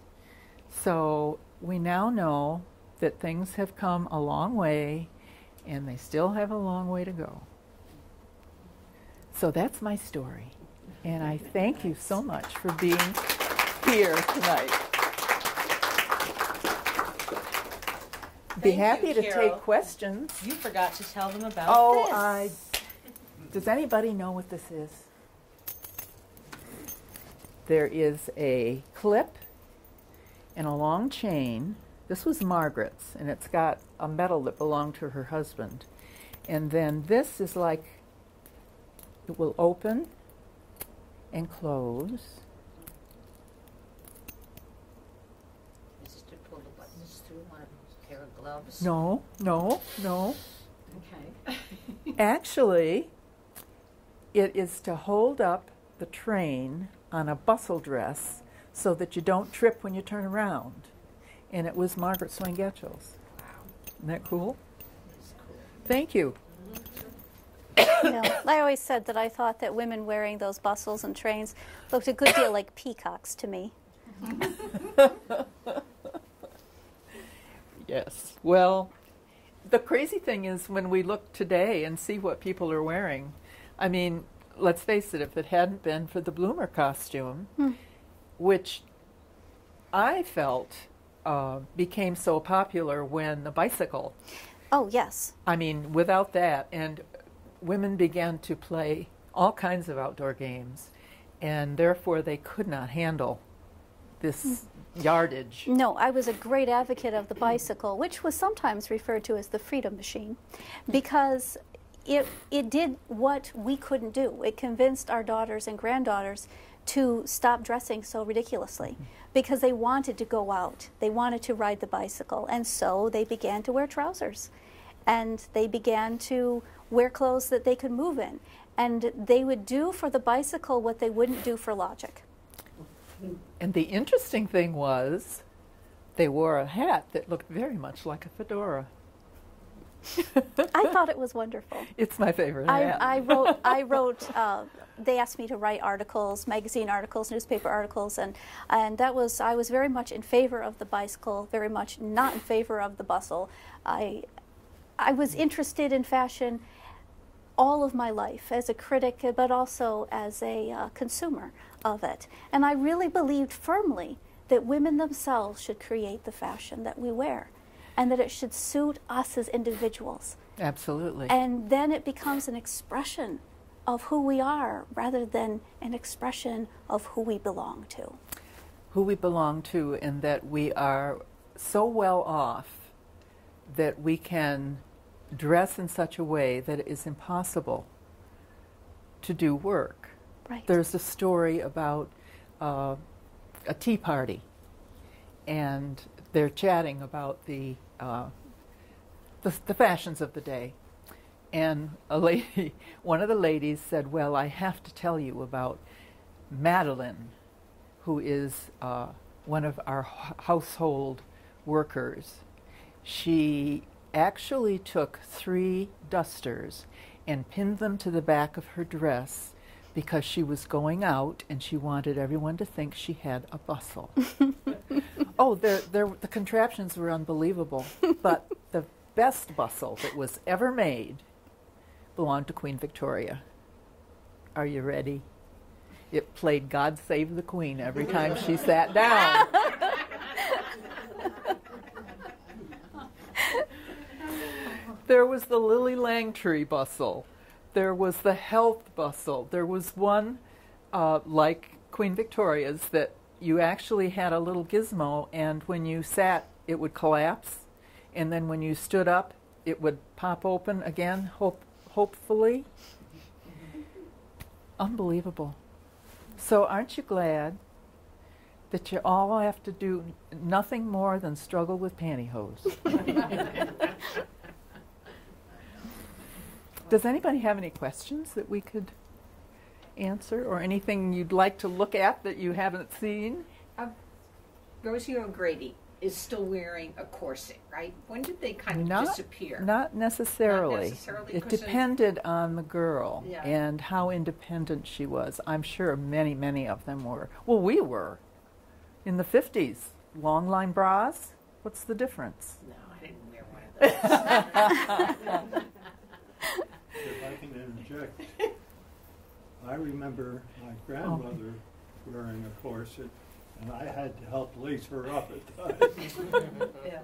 So we now know that things have come a long way, and they still have a long way to go. So that's my story, and I thank you so much for being here tonight. Be happy to take questions. You forgot to tell them about this. Does anybody know what this is? There is a clip and a long chain. This was Margaret's, and it's got a medal that belonged to her husband. And then this is like, it will open and close. This is to pull the buttons through one pair of gloves. No. Okay. Actually, it is to hold up the train on a bustle dress so that you don't trip when you turn around. and it was Margaret Swangetchel's. Wow. Isn't that cool? That's cool. Thank you. You know, I always said that I thought that women wearing those bustles and trains looked a good deal like peacocks to me. Yes. Well, the crazy thing is when we look today and see what people are wearing, I mean, let's face it, if it hadn't been for the bloomer costume, which I felt became so popular when the bicycle. Oh, yes. I mean, without that, and women began to play all kinds of outdoor games, and therefore they could not handle this yardage. No, I was a great advocate of the bicycle, which was sometimes referred to as the freedom machine, because it did what we couldn't do. It convinced our daughters and granddaughters to stop dressing so ridiculously because they wanted to go out. They wanted to ride the bicycle, and so they began to wear trousers, and they began to wear clothes that they could move in, and they would do for the bicycle what they wouldn't do for logic. And the interesting thing was they wore a hat that looked very much like a fedora. I thought it was wonderful. It's my favorite hat. I wrote, they asked me to write articles, magazine articles, newspaper articles, and I was very much in favor of the bicycle, very much not in favor of the bustle. I was interested in fashion all of my life as a critic, but also as a consumer of it. And I really believed firmly that women themselves should create the fashion that we wear, and that it should suit us as individuals. Absolutely. And then it becomes an expression of who we are rather than an expression of who we belong to. Who we belong to, and that we are so well off that we can dress in such a way that it is impossible to do work. Right. There's a story about a tea party, and they're chatting about the fashions of the day. And one of the ladies said, "Well, I have to tell you about Madeline, who is one of our household workers. She actually took 3 dusters and pinned them to the back of her dress because she was going out and she wanted everyone to think she had a bustle." Oh, the contraptions were unbelievable, but the best bustle that was ever made belonged to Queen Victoria. Are you ready? It played God Save the Queen every time she sat down. There was the Lily Langtry bustle. There was the health bustle. There was one, like Queen Victoria's, that you actually had a little gizmo, and when you sat, it would collapse, and then when you stood up, it would pop open again, hopefully. Unbelievable. So aren't you glad that you all have to do nothing more than struggle with pantyhose? Does anybody have any questions that we could answer, or anything you'd like to look at that you haven't seen? Rosie O'Grady is still wearing a corset, right? When did they kind of disappear? Not necessarily. Not necessarily. It depended on the girl Yeah. and how independent she was. I'm sure many, many of them were. Well, we were. In the 50s, long line bras, what's the difference? No, I didn't wear one of those. If I can interject, I remember my grandmother wearing a corset, and I had to help lace her up at times. Yeah.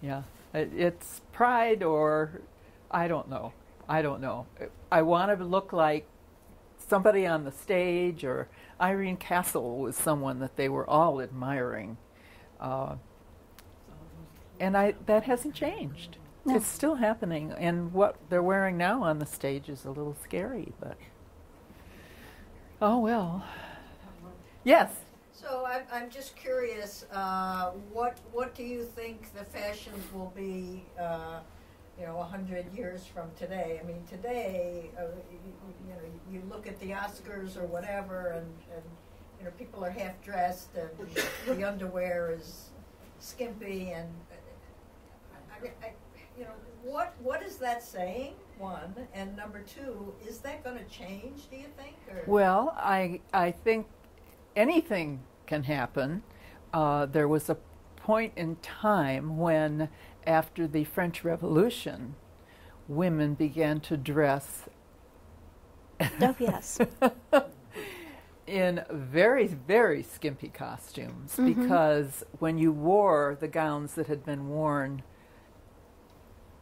Yeah, it's pride, or I don't know. I want to look like somebody on the stage, or Irene Castle was someone that they were all admiring. And that hasn't changed. No. It's still happening, and what they're wearing now on the stage is a little scary, but oh well. Yes? So I'm just curious, what do you think the fashions will be, 100 years from today? I mean, today, you look at the Oscars or whatever, and people are half dressed, and the underwear is skimpy and you know, what is that saying? One, and number two, is that going to change? Do you think? Or? Well, I think anything can happen. There was a point in time when, after the French Revolution, women began to dress Oh, yes. in very, very skimpy costumes, because when you wore the gowns that had been worn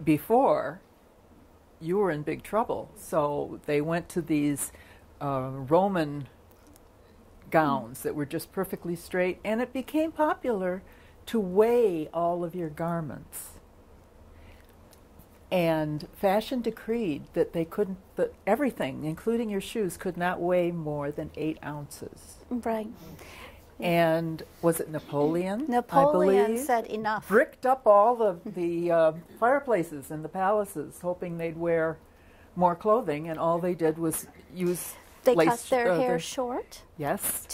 before, you were in big trouble. So they went to these Roman gowns that were just perfectly straight, and it became popular to weigh all of your garments. And fashion decreed that they couldn't, that everything, including your shoes, could not weigh more than 8 ounces. Right. And was it Napoleon? Napoleon I believe, said enough. bricked up all the fireplaces in the palaces, hoping they'd wear more clothing, and all they did was use They lace, cut their hair short Yes.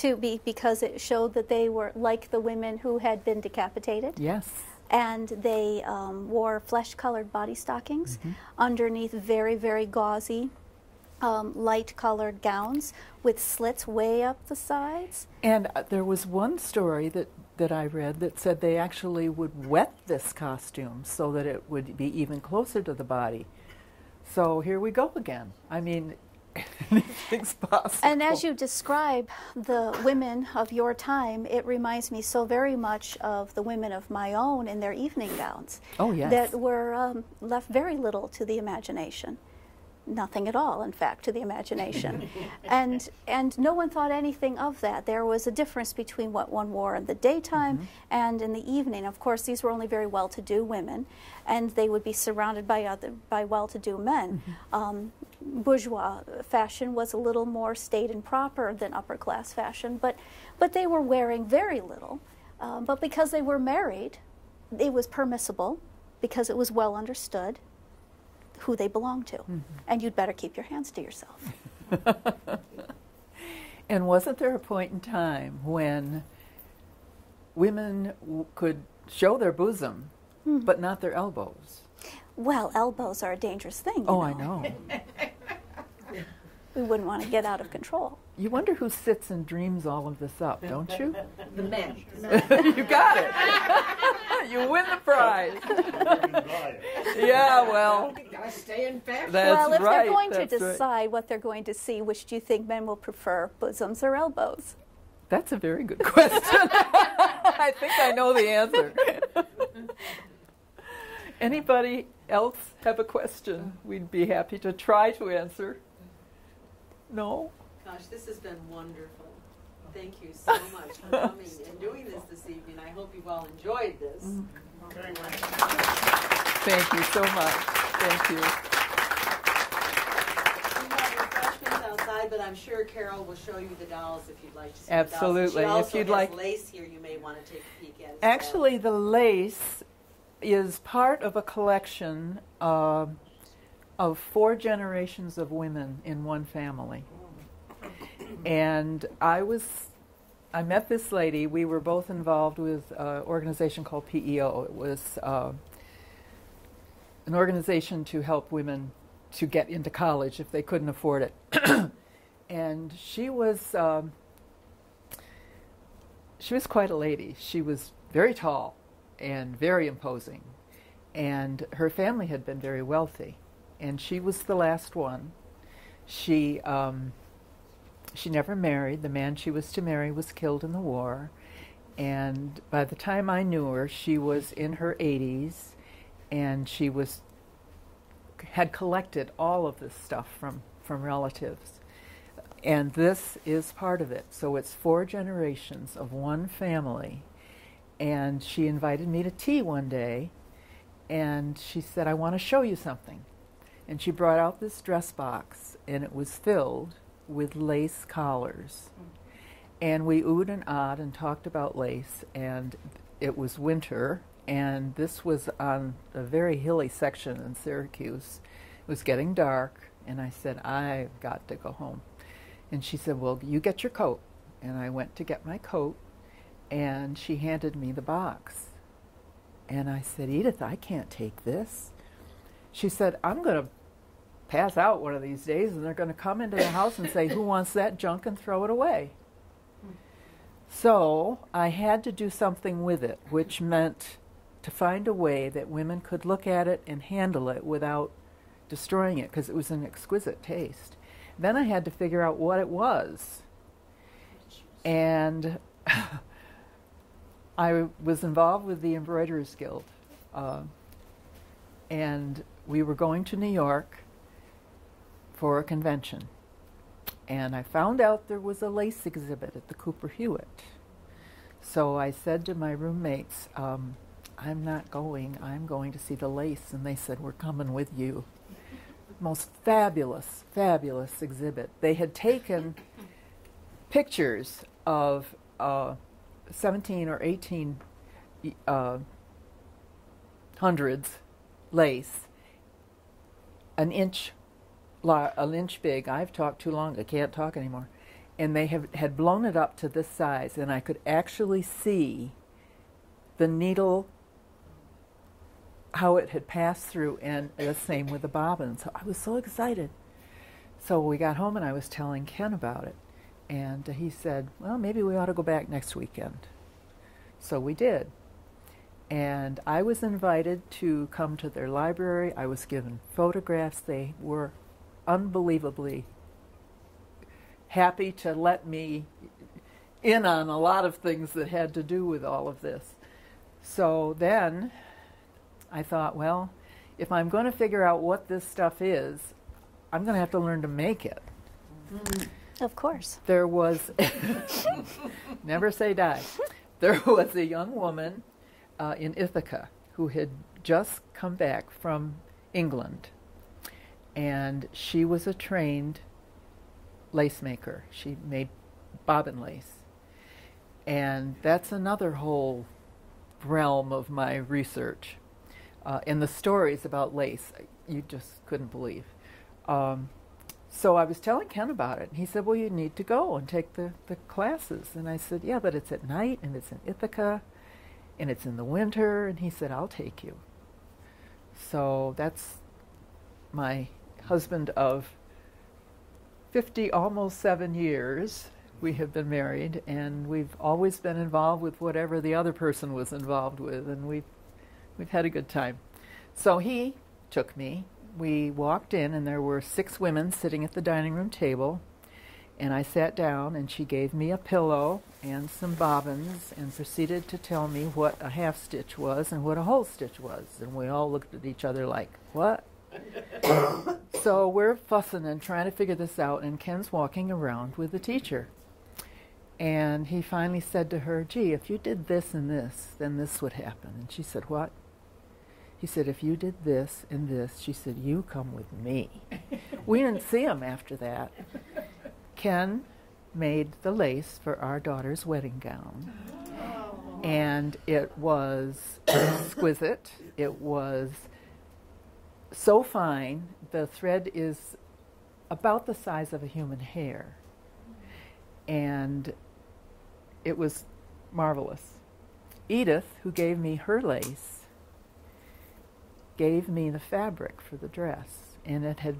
because it showed that they were like the women who had been decapitated. Yes. And they wore flesh-colored body stockings underneath very, very gauzy, light-colored gowns with slits way up the sides. And there was one story that I read that said they actually would wet this costume so that it would be even closer to the body. So here we go again. I mean, anything's possible. And as you describe the women of your time, it reminds me so very much of the women of my own in their evening gowns. Oh, yes. That were left very little to the imagination. Nothing at all, in fact, to the imagination. and no one thought anything of that. There was a difference between what one wore in the daytime and in the evening. Of course, these were only very well-to-do women, and they would be surrounded by well-to-do men. Bourgeois fashion was a little more staid and proper than upper-class fashion, but they were wearing very little. But because they were married, it was permissible, because it was well understood who they belonged to. And you'd better keep your hands to yourself. And wasn't there a point in time when women could show their bosom, but not their elbows? Well, elbows are a dangerous thing. Oh, I know. We wouldn't want to get out of control. You wonder who sits and dreams all of this up, don't you? The men. You got it. You win the prize. Yeah, well, Gotta stay in fashion. that's well, if right. they're going to that's right. decide what they're going to see, which do you think men will prefer, bosoms or elbows? That's a very good question. I think I know the answer. Anybody else have a question we'd be happy to try to answer? No? Gosh, this has been wonderful. Thank you so much for coming and doing this evening. I hope you've all enjoyed this. Thank you so much. Thank you. We have refreshments outside, but I'm sure Carol will show you the dolls if you'd like to see Absolutely. the dolls. She also If you'd has like- lace here you may want to take a peek at. Actually, the lace is part of a collection of 4 generations of women in one family. And I met this lady. We were both involved with an organization called PEO. It was an organization to help women to get into college if they couldn't afford it. And she was quite a lady. She was very tall and very imposing. And her family had been very wealthy. And she was the last one. She never married. The man she was to marry was killed in the war. And by the time I knew her, she was in her 80s, and she had collected all of this stuff from relatives. And this is part of it. So it's 4 generations of one family. And she invited me to tea one day, and she said, I want to show you something. And she brought out this dress box, and it was filled with lace collars. And we oohed and ahed and talked about lace, and it was winter, and this was on a very hilly section in Syracuse. It was getting dark, and I said, I've got to go home. And she said, well, you get your coat. And I went to get my coat, and she handed me the box. And I said, Edith, I can't take this. She said, I'm going to pass out one of these days, and they're going to come into the house and say, who wants that junk, and throw it away. So I had to do something with it, which meant to find a way that women could look at it and handle it without destroying it, because it was an exquisite taste. Then I had to figure out what it was. And I was involved with the Embroiderers Guild, and we were going to New York for a convention. And I found out there was a lace exhibit at the Cooper Hewitt. So I said to my roommates, I'm not going, I'm going to see the lace. And they said, we're coming with you. Most fabulous, fabulous exhibit. They had taken pictures of 17 or 18 hundreds lace, an inch big. I've talked too long, I can't talk anymore. And they had blown it up to this size, and I could actually see the needle, how it had passed through, and the same with the bobbin. So I was so excited. So we got home, and I was telling Ken about it. And he said, well, maybe we ought to go back next weekend. So we did. And I was invited to come to their library. I was given photographs. They were unbelievably happy to let me in on a lot of things that had to do with all of this. So then I thought, well, if I'm going to figure out what this stuff is, I'm going to have to learn to make it. Of course. There was, never say die, there was a young woman in Ithaca who had just come back from England, and she was a trained lace maker. She made bobbin lace, and that's another whole realm of my research. And the stories about lace, you just couldn't believe. So I was telling Ken about it, and he said, well, you need to go and take the classes. And I said, yeah, but it's at night, and it's in Ithaca, and it's in the winter. And he said, I'll take you. So that's my husband of 50, almost 7 years. We have been married, and we've always been involved with whatever the other person was involved with, and we've had a good time. So he took me. We walked in, and there were 6 women sitting at the dining room table, and I sat down, and she gave me a pillow and some bobbins and proceeded to tell me what a half stitch was and what a whole stitch was. And we all looked at each other like, what? So we're fussing and trying to figure this out, and Ken's walking around with the teacher. And he finally said to her, gee, if you did this and this, then this would happen. And she said, what? He said, if you did this and this, she said, you come with me. We didn't see him after that. Ken made the lace for our daughter's wedding gown. And it was exquisite. It was so fine. The thread is about the size of a human hair. And it was marvelous. Edith, who gave me her lace, gave me the fabric for the dress, and it had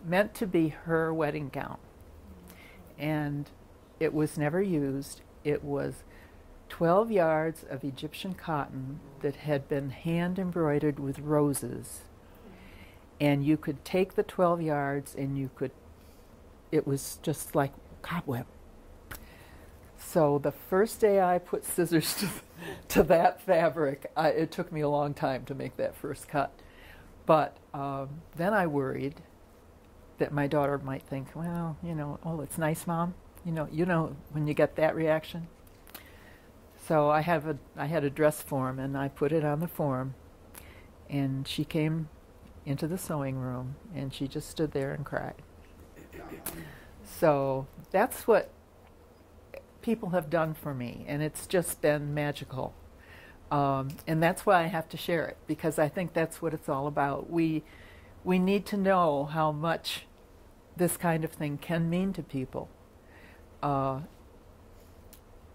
meant to be her wedding gown. And it was never used. It was 12 yards of Egyptian cotton that had been hand embroidered with roses. And you could take the 12 yards and you could, it was just like cobweb. So the first day I put scissors to that fabric, it took me a long time to make that first cut. But then I worried that my daughter might think, well, you know, oh, it's nice, Mom. You know when you get that reaction. So I had a dress form, and I put it on the form, and she came into the sewing room, and she just stood there and cried. So that's what people have done for me, and it's just been magical. And that's why I have to share it, because I think that's what it's all about. We need to know how much this kind of thing can mean to people.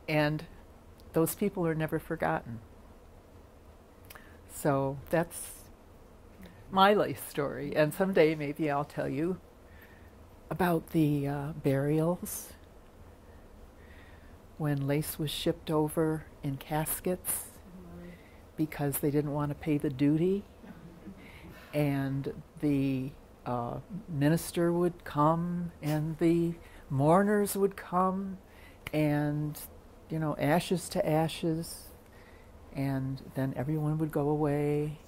And those people are never forgotten. So that's my lace story. And someday maybe I'll tell you about the burials when lace was shipped over in caskets because they didn't want to pay the duty, and the minister would come and the mourners would come, and ashes to ashes, and then everyone would go away,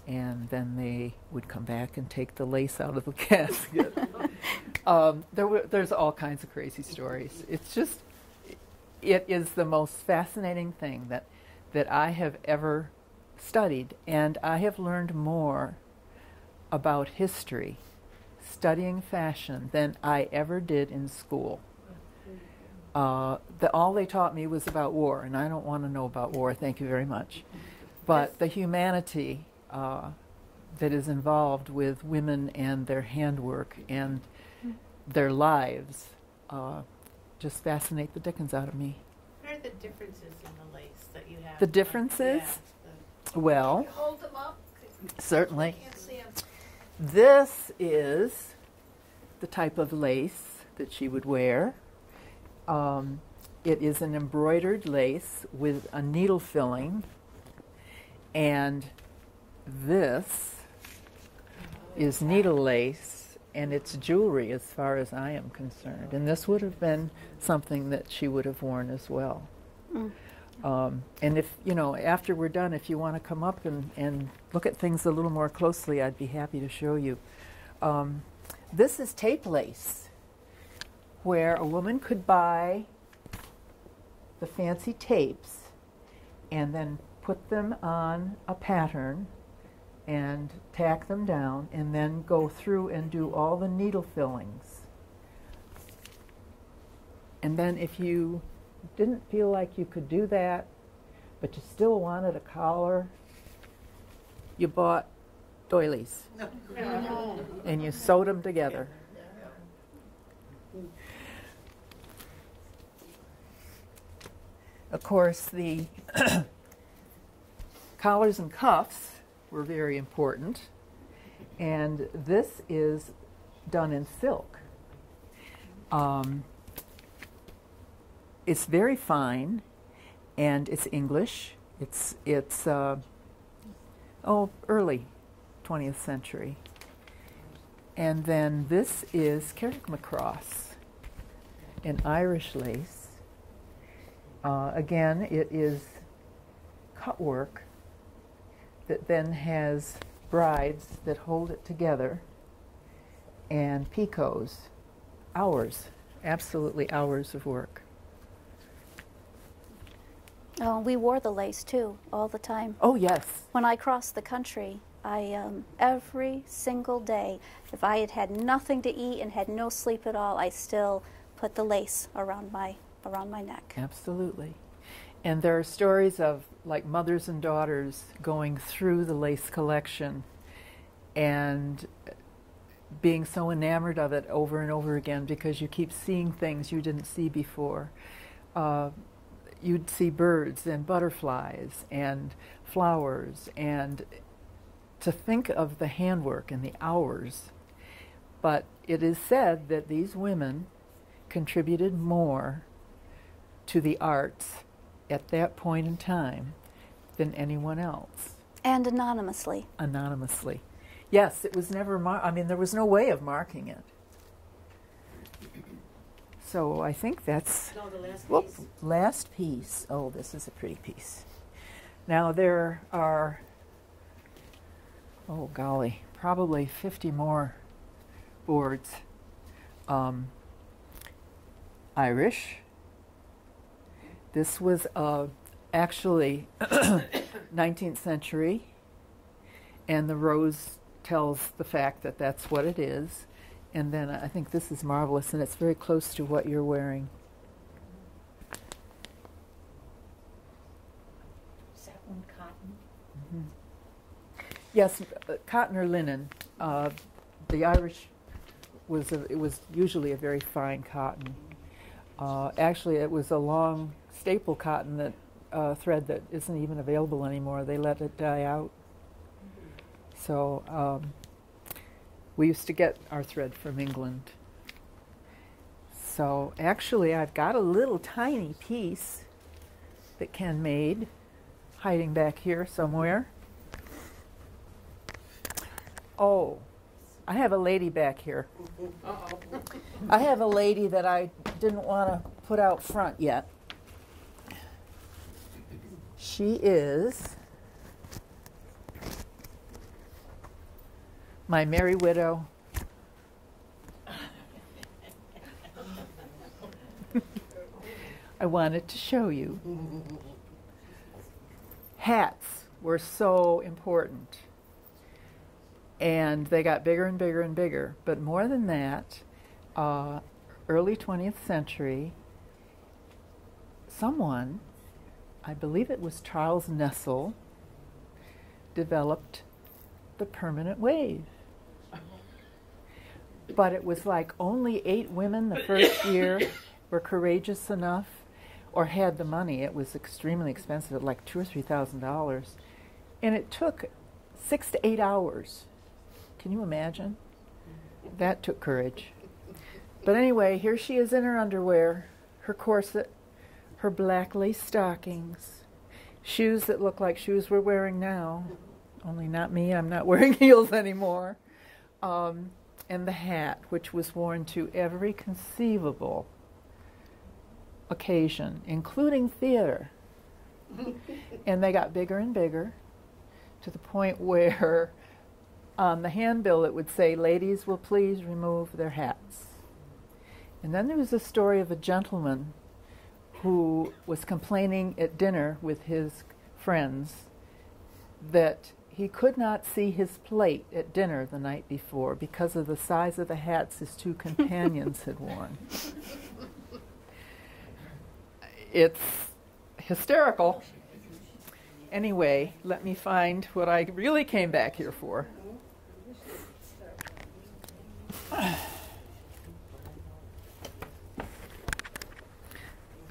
and then they would come back and take the lace out of the casket. There's all kinds of crazy stories. It is the most fascinating thing that I have ever studied, and I have learned more about history studying fashion than I ever did in school. All they taught me was about war, and I don't want to know about war, thank you very much. But the humanity that is involved with women and their handwork and their lives just fascinate the dickens out of me. What are the differences in the lace that you have? The differences? Well, Hold them up. certainly. Can't see 'em. This is the type of lace that she would wear. It is an embroidered lace with a needle filling, and this is needle lace, and it's jewelry as far as I am concerned. And this would have been something that she would have worn as well. And if, after we're done, if you want to come up and look at things a little more closely, I'd be happy to show you. This is tape lace, where a woman could buy the fancy tapes and then put them on a pattern and tack them down and then go through and do all the needle fillings. And then if you didn't feel like you could do that, but you still wanted a collar, you bought doilies and you sewed them together. Of course, the collars and cuffs were very important, and this is done in silk. It's very fine, and it's English. It's early 20th century. And then this is Carrickmacross, an Irish lace. Again, it is cut work that then has brides that hold it together, and picots. Hours, absolutely hours of work. Oh, we wore the lace too, all the time. Oh, yes. When I crossed the country, every single day, if I had had nothing to eat and had no sleep at all, I still put the lace around my neck. Absolutely. And there are stories of like mothers and daughters going through the lace collection and being so enamored of it over and over again because you keep seeing things you didn't see before. You'd see birds and butterflies and flowers, and to think of the handwork and the hours. But it is said that these women contributed more to the arts at that point in time than anyone else. And anonymously. Anonymously. Yes, it was never there was no way of marking it. So I think that's No, the last whoop, piece. last piece. Oh, this is a pretty piece. Now there are, oh golly, probably 50 more boards. Irish. This was actually 19th century, and the rose tells the fact that that's what it is. And then I think this is marvelous, and it's very close to what you're wearing. Is that one cotton? Mm-hmm. Yes, cotton or linen. The Irish it was usually a very fine cotton. Actually, it was a long staple cotton that thread that isn't even available anymore. They let it die out. So we used to get our thread from England. So actually I've got a little tiny piece that Ken made hiding back here somewhere. Oh, I have a lady back here. I have a lady that I didn't want to put out front yet. She is my merry widow. I wanted to show you. Hats were so important. And they got bigger and bigger and bigger. But more than that, early 20th century, someone, I believe it was Charles Nessel, developed the permanent wave. But it was like only 8 women the first year were courageous enough or had the money. It was extremely expensive, like $2,000 or $3,000. And it took 6 to 8 hours. Can you imagine? That took courage. But anyway, here she is in her underwear, her corset, her black lace stockings, shoes that look like shoes we're wearing now, only not me, I'm not wearing heels anymore, and the hat, which was worn to every conceivable occasion, including theater. And they got bigger and bigger to the point where on the handbill it would say, "Ladies will please remove their hats." And then there was a story of a gentleman who was complaining at dinner with his friends that he could not see his plate at dinner the night before because of the size of the hats his 2 companions had worn. It's hysterical. Anyway, let me find what I really came back here for.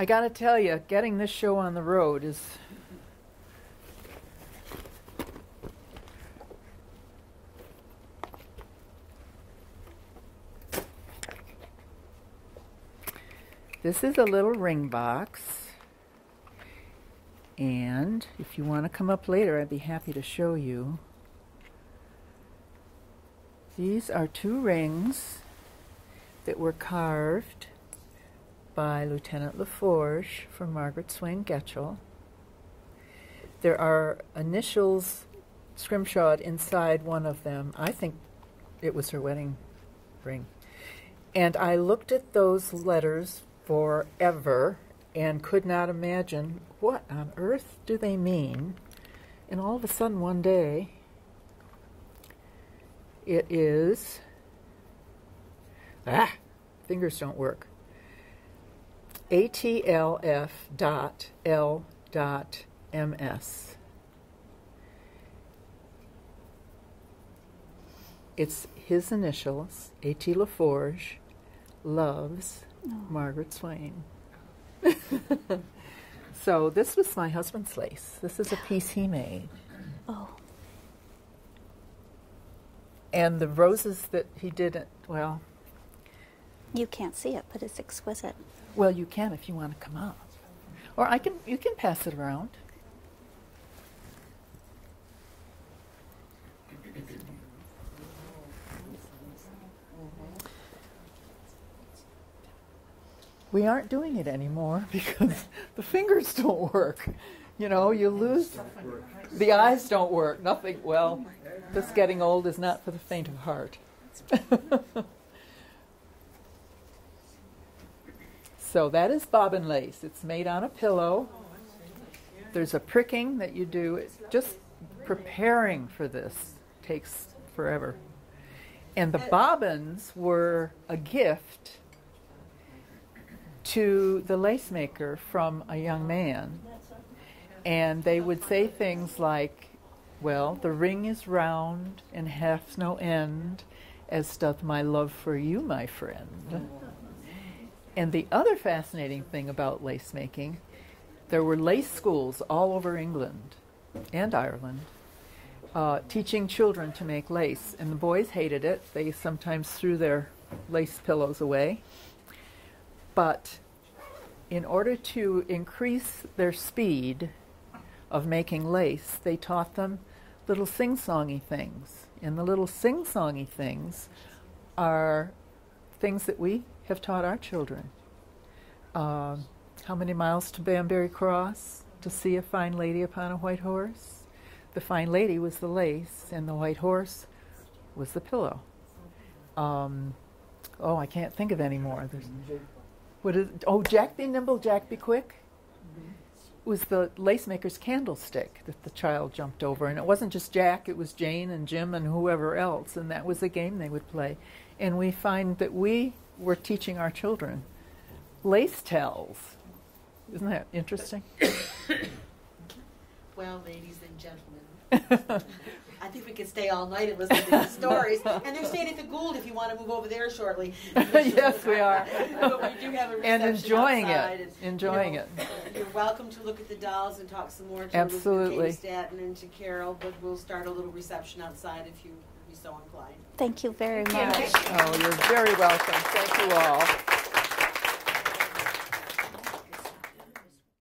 I gotta tell you, getting this show on the road is this is a little ring box, and if you want to come up later, I'd be happy to show you. These are 2 rings that were carved by Lieutenant LaForge for Margaret Swain Getchell. There are initials scrimshawed inside one of them. I think it was her wedding ring. And I looked at those letters forever and could not imagine what on earth do they mean. And all of a sudden one day, it is, fingers don't work, ATLF.L.MS. It's his initials, A.T. LaForge, loves Margaret Swain. So this was my husband's lace. This is a piece he made. Oh. And the roses that he didn't, well... You can't see it, but it's exquisite. Well, you can if you want to come up. Or you can pass it around. We aren't doing it anymore because the fingers don't work. You know, you lose, the eyes don't work, nothing, well, this getting old is not for the faint of heart. So that is bobbin lace. It's made on a pillow. There's a pricking that you do. It's just preparing for this takes forever. And the bobbins were a gift to the lace maker from a young man. And they would say things like, well, the ring is round and hath no end, as doth my love for you, my friend. And the other fascinating thing about lace making, there were lace schools all over England and Ireland teaching children to make lace. And the boys hated it. They sometimes threw their lace pillows away. But in order to increase their speed of making lace, they taught them little sing-songy things. And the little sing-songy things are things that we have taught our children. How many miles to Banbury Cross to see a fine lady upon a white horse? The fine lady was the lace, and the white horse was the pillow. I can't think of any more. Jack be nimble, Jack be quick. It was the lace maker's candlestick that the child jumped over. And it wasn't just Jack, it was Jane and Jim and whoever else. And that was a game they would play. And we find that we were teaching our children lace tells. Isn't that interesting? Well, ladies and gentlemen, I think we could stay all night and listen to these stories. And they're staying at the Gould if you want to move over there shortly. Yes, we are. But we do have a reception and enjoying outside, it. Enjoying it. You're welcome to look at the dolls and talk some more to Absolutely. Elizabeth, Cady, Stanton, and to Carol. But we'll start a little reception outside if you be so inclined. Thank you very much. Oh, you're very welcome. Thank you all.